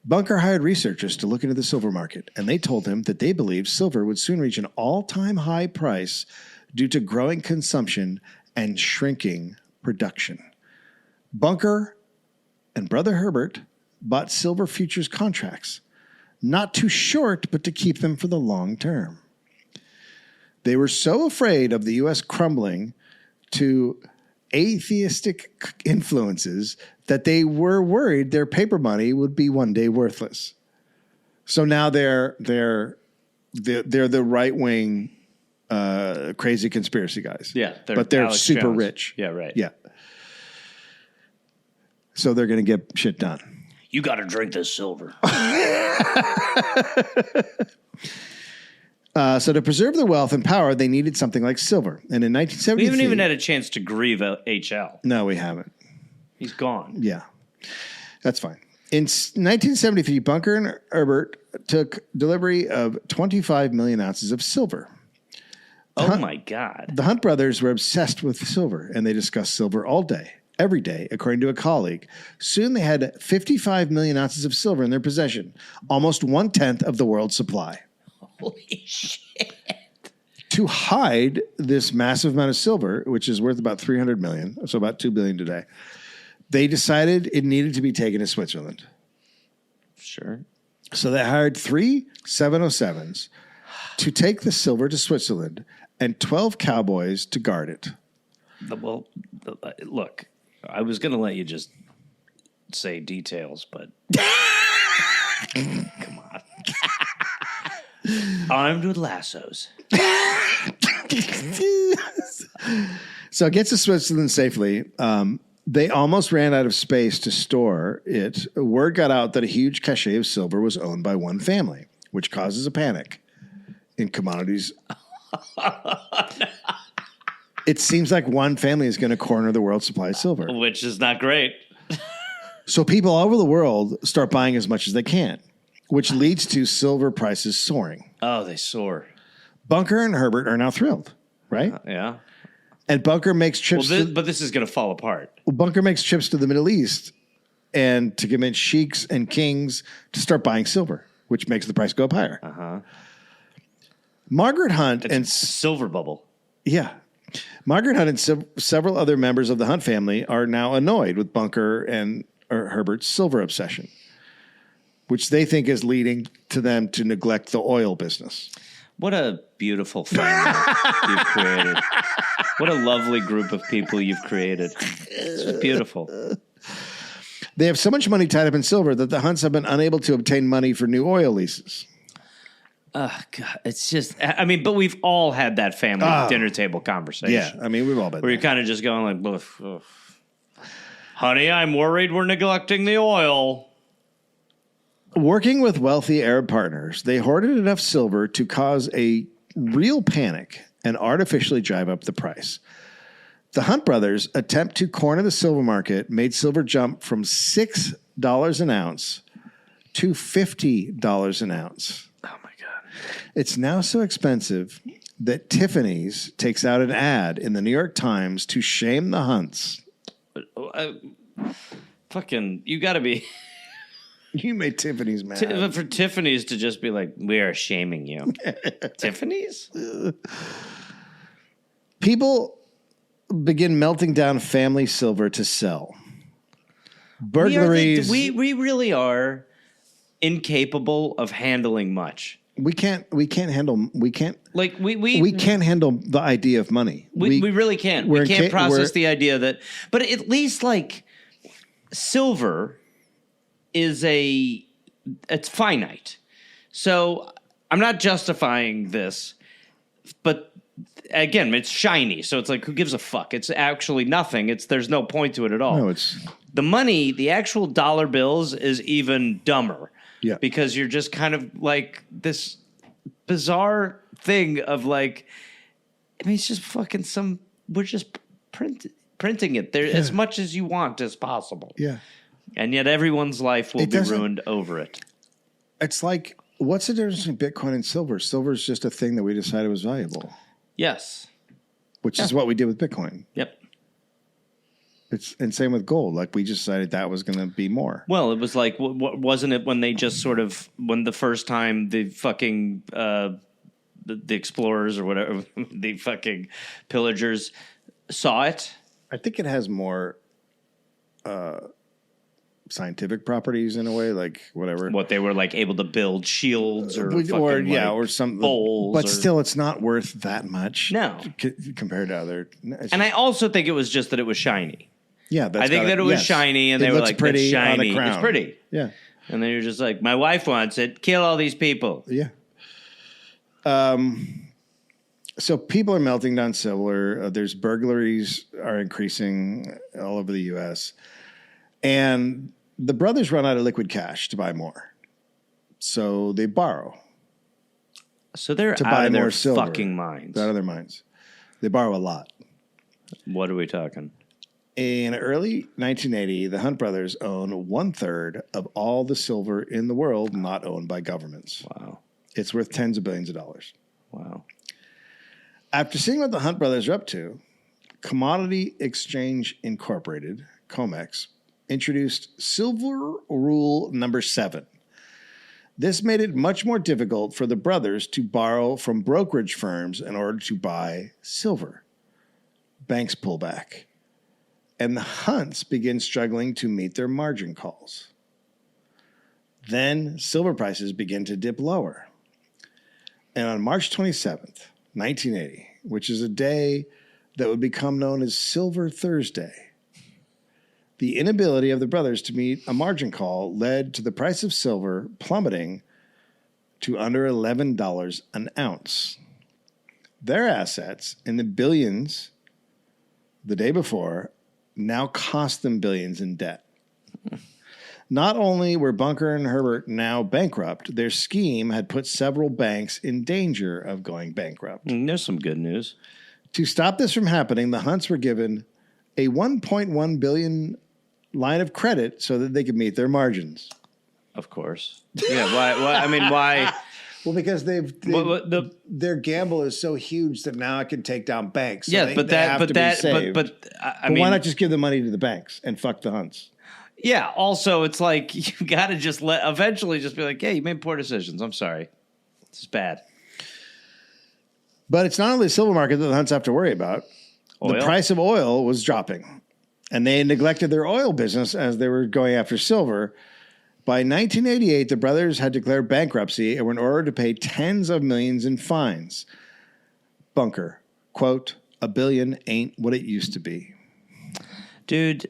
Bunker hired researchers to look into the silver market, and they told him that they believed silver would soon reach an all-time high price due to growing consumption and shrinking production. Bunker and Brother Herbert bought silver futures contracts, not too short, but to keep them for the long term. They were so afraid of the U.S. crumbling to atheistic influences that they were worried their paper money would be one day worthless. So now they're the right wing crazy conspiracy guys. Yeah, but they're Alex super Jones. rich. Yeah, right. Yeah. So they're going to get shit done. You got to drink this silver. So to preserve their wealth and power, they needed something like silver. And in 1973... We haven't even had a chance to grieve HL. No, we haven't. He's gone. Yeah. That's fine. In 1973, Bunker and Herbert took delivery of 25 million ounces of silver. My God. The Hunt brothers were obsessed with silver, and they discussed silver all day, every day, according to a colleague. Soon they had 55 million ounces of silver in their possession, almost 1/10 of the world's supply. Holy shit. To hide this massive amount of silver, which is worth about 300 million, so about 2 billion today, they decided it needed to be taken to Switzerland. Sure. So they hired 3 707s to take the silver to Switzerland and 12 cowboys to guard it. Look, I was going to let you just say details, but come on. Armed with lassos. So it gets to Switzerland safely. They almost ran out of space to store it. Word got out that a huge cache of silver was owned by one family, which causes a panic in commodities. It seems like one family is going to corner the world's supply of silver. Which is not great. So people all over the world start buying as much as they can, which leads to silver prices soaring. Oh, they soar. Bunker and Herbert are now thrilled, right? Yeah. And Bunker makes trips. But this is going to fall apart. Bunker makes trips to the Middle East and to convince sheiks and kings to start buying silver, which makes the price go up higher. Uh-huh. Margaret Hunt and silver bubble. Yeah. Margaret Hunt and several other members of the Hunt family are now annoyed with Bunker and Herbert's silver obsession, which they think is leading to them to neglect the oil business. What a beautiful family you've created. What a lovely group of people you've created. It's beautiful. They have so much money tied up in silver that the Hunts have been unable to obtain money for new oil leases. Oh, God. It's just, I mean, but we've all had that family dinner table conversation. Yeah, I mean, we've all been where you're kind of just going like, "Ugh. Honey, I'm worried we're neglecting the oil." Working with wealthy Arab partners, they hoarded enough silver to cause a real panic and artificially drive up the price. The Hunt brothers' attempt to corner the silver market made silver jump from $6 an ounce to $50 an ounce. Oh, my God. It's now so expensive that Tiffany's takes out an ad in the New York Times to shame the Hunts. Fucking, you got to be... You made Tiffany's mad. For Tiffany's to just be like, we are shaming you. Tiffany's? People begin melting down family silver to sell. Burglaries. We really are incapable of handling much. We can't handle the idea of money. We really can't. We can't process the idea that, but at least like silver is it's finite. So I'm not justifying this, but again, it's shiny. So it's like, who gives a fuck? It's actually nothing. There's no point to it at all. No, it's the money, the actual dollar bills is even dumber. Yeah. Because you're just kind of like this bizarre thing of like, I mean, it's just fucking we're just printing it there as much as you want as possible. Yeah. And yet everyone's life will be ruined over it. It's like, what's the difference between Bitcoin and silver? Silver is just a thing that we decided was valuable. Yes. Which is what we did with Bitcoin. Yep. And same with gold. Like, we just decided that was going to be more. Well, it was like, wasn't it when they just sort of, when the first time the fucking, the explorers or whatever, the fucking pillagers saw it? I think it has more scientific properties in a way, like whatever. What they were like able to build shields or some bowls, but still, it's not worth that much. No, compared to other. And I also think it was just that it was shiny. Yeah, I think that it was shiny, and they were like, pretty, "It's shiny, on the crown. It's pretty." Yeah, and then you're just like, "My wife wants it. Kill all these people." Yeah. So people are melting down silver. There's burglaries are increasing all over the U.S. And the brothers run out of liquid cash to buy more. So they borrow. So they're to out buy of more their silver. fucking minds. They're out of their minds. They borrow a lot. What are we talking? In early 1980, the Hunt brothers own 1/3 of all the silver in the world not owned by governments. Wow. It's worth tens of billions of dollars. Wow. After seeing what the Hunt brothers are up to, Commodity Exchange Incorporated, COMEX, introduced Silver Rule number 7. This made it much more difficult for the brothers to borrow from brokerage firms in order to buy silver. Banks pull back, and the Hunts begin struggling to meet their margin calls. Then silver prices begin to dip lower. And on March 27th, 1980, which is a day that would become known as Silver Thursday, the inability of the brothers to meet a margin call led to the price of silver plummeting to under $11 an ounce. Their assets in the billions the day before now cost them billions in debt. Not only were Bunker and Herbert now bankrupt, their scheme had put several banks in danger of going bankrupt. There's some good news. To stop this from happening, the Hunts were given a $1.1 billion line of credit so that they could meet their margins. Of course. Yeah. Why? I mean, why? Well, because their gamble is so huge that now it can take down banks. So yeah, they why not just give the money to the banks and fuck the Hunts? Yeah. Also, it's like you got to just eventually just be like, hey, you made poor decisions. I'm sorry. This is bad. But it's not only the silver market that the Hunts have to worry about. Oil? The price of oil was dropping, and they neglected their oil business as they were going after silver. By 1988, the brothers had declared bankruptcy and were in order to pay tens of millions in fines. Bunker, quote, "$1 billion ain't what it used to be." Dude.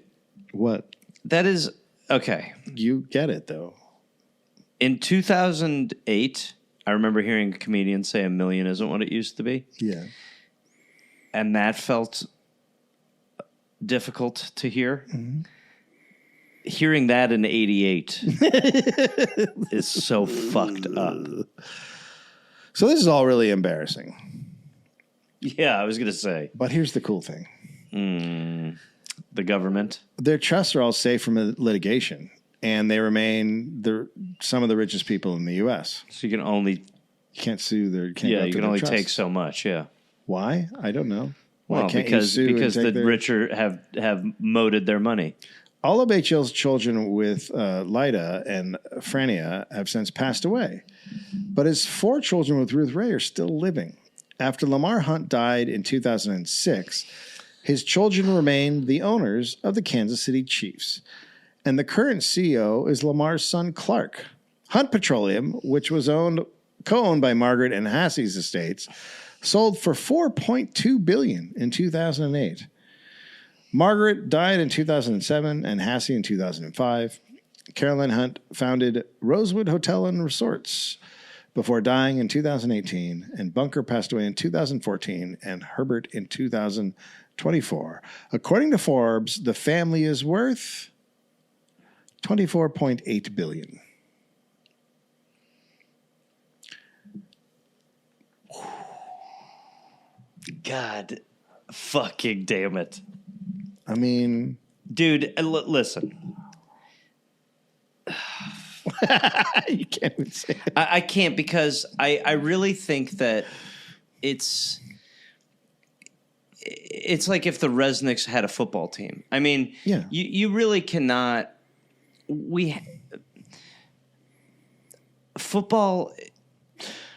What? That is Okay. You get it, though. In 2008, I remember hearing a comedian say $1 million isn't what it used to be. Yeah. And that felt difficult to hear. Mm-hmm. Hearing that in 88 is so fucked up. So this is all really embarrassing. Yeah, I was going to say. But here's the cool thing. The government. Their trusts are all safe from litigation, and they remain some of the richest people in the U.S. So you can only... You can't sue their... You can only take so much, yeah. Why? I don't know. Well, because the richer have moated their money. All of HL's children with Lyda and Frania have since passed away, but his 4 children with Ruth Ray are still living. After Lamar Hunt died in 2006, his children remained the owners of the Kansas City Chiefs, and the current CEO is Lamar's son Clark. Hunt Petroleum, which was co-owned by Margaret and Hassie's estates, sold for $4.2 billion in 2008. Margaret died in 2007 and Hassie in 2005. Caroline Hunt founded Rosewood Hotel and Resorts before dying in 2018, and Bunker passed away in 2014 and Herbert in 2024. According to Forbes, the family is worth $24.8 billion. God fucking damn it. I mean... Dude, listen. You can't even say it. I can't because I really think that it's like if the Resnicks had a football team. I mean, yeah. you really cannot... Football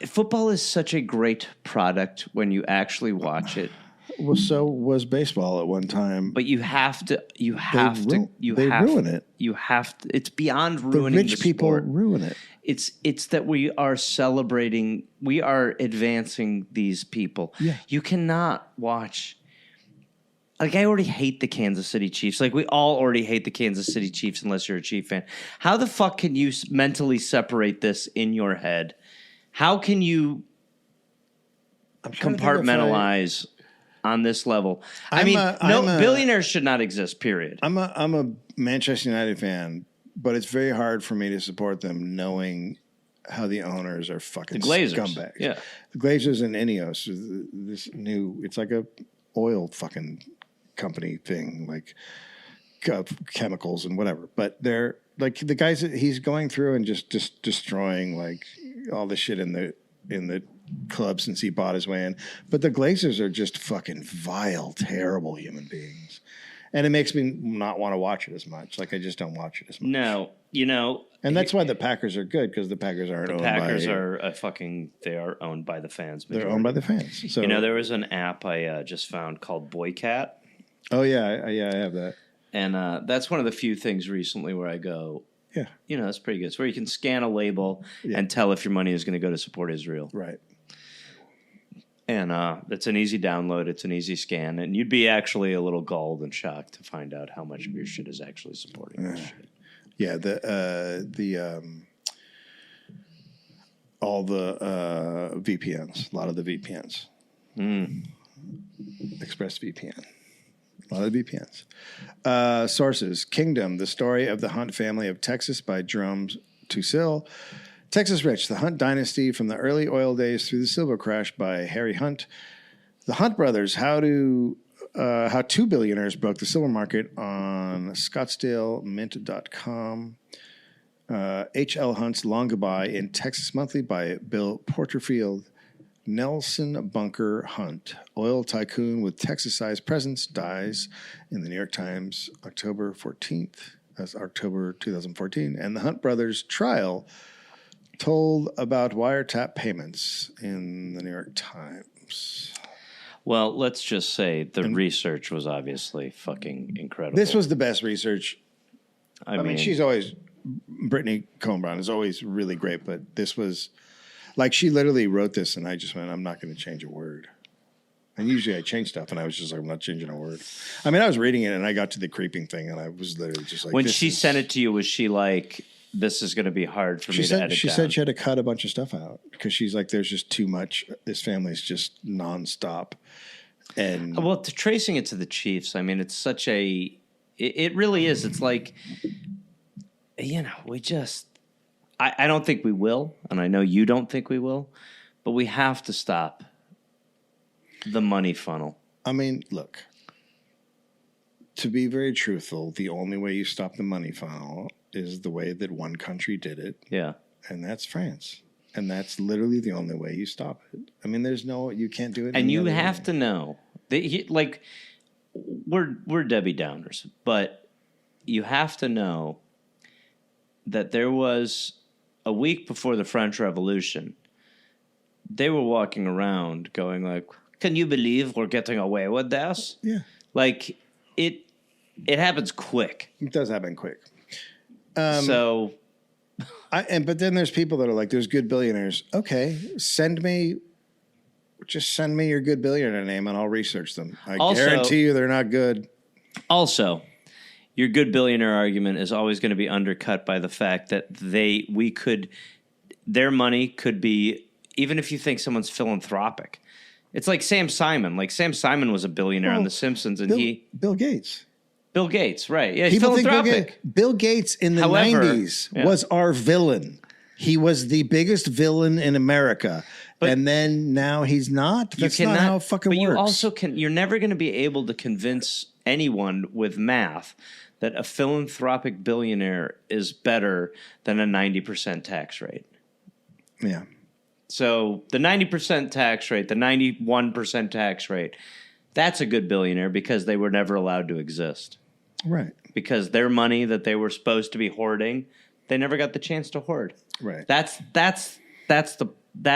is such a great product when you actually watch it. Well, so was baseball at one time. But you have to ruin it. You have to. It's beyond ruining the rich people sport. Ruin it. It's that we are celebrating. We are advancing these people. Yeah. You cannot watch. Like, I already hate the Kansas City Chiefs. Like, we all already hate the Kansas City Chiefs unless you're a Chief fan. How the fuck can you mentally separate this in your head? How can you compartmentalize on this level? Billionaires should not exist, period. I'm a Manchester United fan, but it's very hard for me to support them knowing how the owners are fucking the Glazers. Scumbags. Yeah. The Glazers and Ineos, this new, it's like a oil fucking company thing, like chemicals and whatever. But they're like the guys that he's going through and just destroying like all the shit in the club since he bought his way in. But the Glazers are just fucking vile, terrible human beings. And it makes me not want to watch it as much. Like, I just don't watch it as much. No, And that's why the Packers are good, because the Packers aren't owned by... The Packers are they are owned by the fans. They're owned by the fans. So, there was an app I just found called Boycat. Oh, yeah, I have that. And that's one of the few things recently where I go, yeah, that's pretty good. It's where you can scan a label and tell if your money is going to go to support Israel. Right. And it's an easy download. It's an easy scan. And you'd be actually a little galled and shocked to find out how much of your shit is actually supporting this shit. Yeah, all the VPNs, a lot of the VPNs. ExpressVPN. A lot of the VPNs. Sources: Kingdom, the story of the Hunt family of Texas by Jerome Tusil. Texas Rich, the Hunt dynasty from the early oil days through the silver crash by Harry Hunt. The Hunt brothers, how two billionaires broke the silver market on ScottsdaleMint.com. H.L. Hunt's Long Goodbye in Texas Monthly by Bill Porterfield. Nelson Bunker Hunt, oil tycoon with Texas-sized presence, dies in the New York Times, October 14th. That's October 2014. And the Hunt brothers' trial told about wiretap payments in the New York Times. Well, let's just say the research was obviously fucking incredible. This was the best research. I mean, she's always... Brittany Cohen-Brown is always really great, but this was... Like, she literally wrote this, and I just went, I'm not going to change a word. And usually I change stuff, and I was just like, I'm not changing a word. I mean, I was reading it, and I got to the creeping thing, and I was literally just like, when she sent it to you, was she like, this is going to be hard for me to edit She down? said she had to cut a bunch of stuff out because she's like, there's just too much. This family's just nonstop. And well, tracing it to the Chiefs, I mean, it's such a... It really is. It's like, we just... I don't think we will, and I know you don't think we will, but we have to stop the money funnel. I mean, look, to be very truthful, the only way you stop the money funnel is the way that one country did it. Yeah. And that's France. And that's literally the only way you stop it. I mean, you can't do it. And you have to know that, like, we're Debbie Downers, but you have to know that there was a week before the French Revolution, they were walking around going like, can you believe we're getting away with this? Yeah. Like, it happens quick. It does happen quick. But then there's people that are like, there's good billionaires. Okay, send me your good billionaire name and I'll research them. I guarantee you they're not good. Also, your good billionaire argument is always going to be undercut by the fact that their money could be, even if you think someone's philanthropic. It's like Sam Simon. Like, Sam Simon was a billionaire on The Simpsons, and Bill Gates. Bill Gates, right. Yeah, he's People philanthropic. think Bill Gates in the 90s was our villain. He was the biggest villain in America. And then now he's not. That's not how it fucking works. But you also you're never going to be able to convince anyone with math that a philanthropic billionaire is better than a 90% tax rate. Yeah. So the 90% tax rate, the 91% tax rate, that's a good billionaire because they were never allowed to exist. Right. Because their money that they were supposed to be hoarding, they never got the chance to hoard. Right. That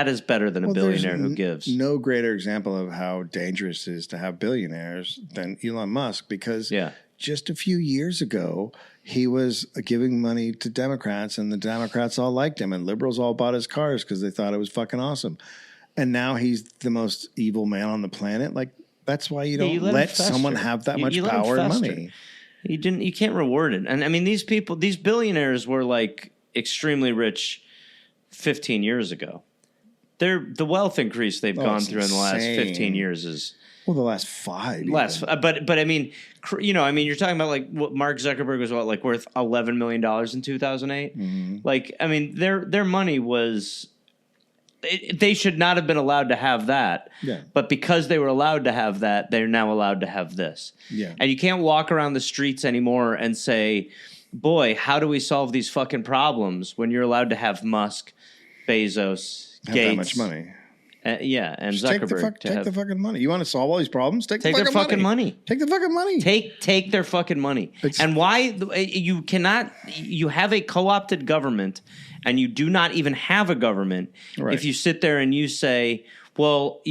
is better than a billionaire who gives. No greater example of how dangerous it is to have billionaires than Elon Musk, because just a few years ago, he was giving money to Democrats, and the Democrats all liked him, and liberals all bought his cars because they thought it was fucking awesome. And now he's the most evil man on the planet. Like, that's why you don't let someone have that much power and money. You can't reward it. And I mean, these billionaires were like extremely rich 15 years ago. The wealth increase they've gone through in the last 15 years is the last 5. But I mean, you're talking about like what Mark Zuckerberg was worth $11 million in 2008. Mm-hmm. Like, I mean, their money was. They should not have been allowed to have that. Yeah. But because they were allowed to have that, they're now allowed to have this. Yeah. And you can't walk around the streets anymore and say, boy, how do we solve these fucking problems when you're allowed to have Musk, Bezos, have Gates. That much money. And just Zuckerberg. Take the fucking money. You want to solve all these problems? Take their fucking money. Take the fucking money. Take their fucking money. And why you cannot? You have a co-opted government, and you do not even have a government. Right. If you sit there and you say, "Well,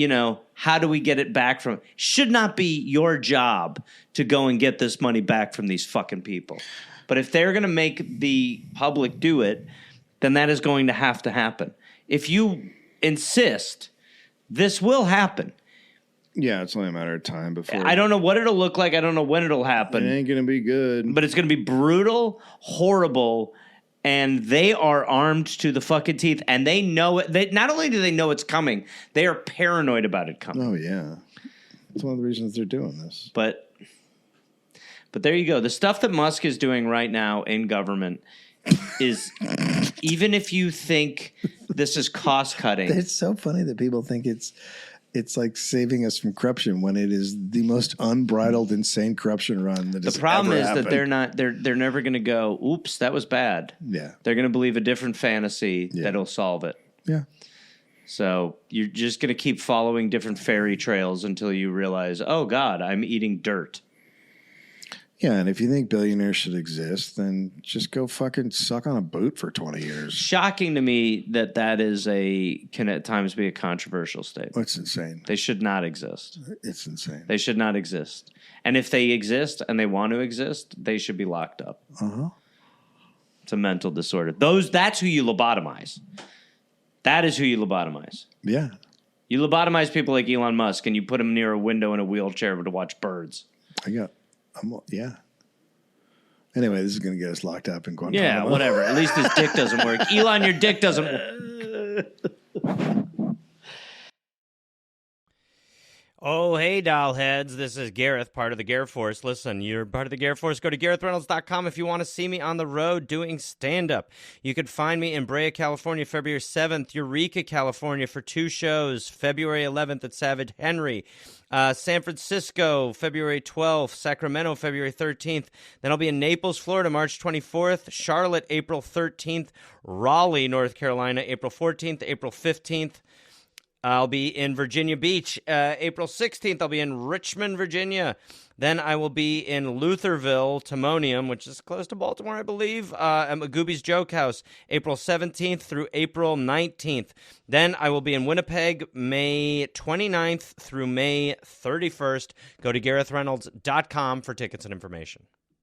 how do we get it back from?" Should not be your job to go and get this money back from these fucking people. But if they're going to make the public do it, then that is going to happen. If you insist, this will happen. Yeah, it's only a matter of time before. I don't know what it'll look like. I don't know when it'll happen. It ain't going to be good. But it's going to be brutal, horrible, and they are armed to the fucking teeth, and they know it. Not only do they know it's coming, they are paranoid about it coming. Oh, yeah. That's one of the reasons they're doing this. But there you go. The stuff that Musk is doing right now in government is, even if you think this is cost cutting. It's so funny that people think it's like saving us from corruption when it is the most unbridled, insane corruption run that has The problem ever is happened. that they're never going to go, oops, that was bad. Yeah. They're going to believe a different fantasy that'll solve it. Yeah. So you're just going to keep following different fairy trails until you realize, oh, God, I'm eating dirt. Yeah, and if you think billionaires should exist, then just go fucking suck on a boot for 20 years. Shocking to me that can at times be a controversial statement. It's insane. They should not exist. It's insane. They should not exist. And if they exist and they want to exist, they should be locked up. Uh-huh. It's a mental disorder. That's who you lobotomize. That is who you lobotomize. Yeah. You lobotomize people like Elon Musk, and you put them near a window in a wheelchair to watch birds. Yeah. Anyway, this is going to get us locked up in Guantanamo. Yeah, whatever. At least his dick doesn't work. Elon, your dick doesn't work. Oh, hey, dollheads. This is Gareth, part of the Gareth Force. Listen, you're part of the Gareth Force. Go to GarethReynolds.com if you want to see me on the road doing stand-up. You could find me in Brea, California, February 7th, Eureka, California, for 2 shows, February 11th at Savage Henry, San Francisco, February 12th, Sacramento, February 13th. Then I'll be in Naples, Florida, March 24th, Charlotte, April 13th, Raleigh, North Carolina, April 14th, April 15th. I'll be in Virginia Beach. April 16th, I'll be in Richmond, Virginia. Then I will be in Lutherville, Timonium, which is close to Baltimore, I believe, at Magooby's Joke House, April 17th through April 19th. Then I will be in Winnipeg, May 29th through May 31st. Go to GarethReynolds.com for tickets and information.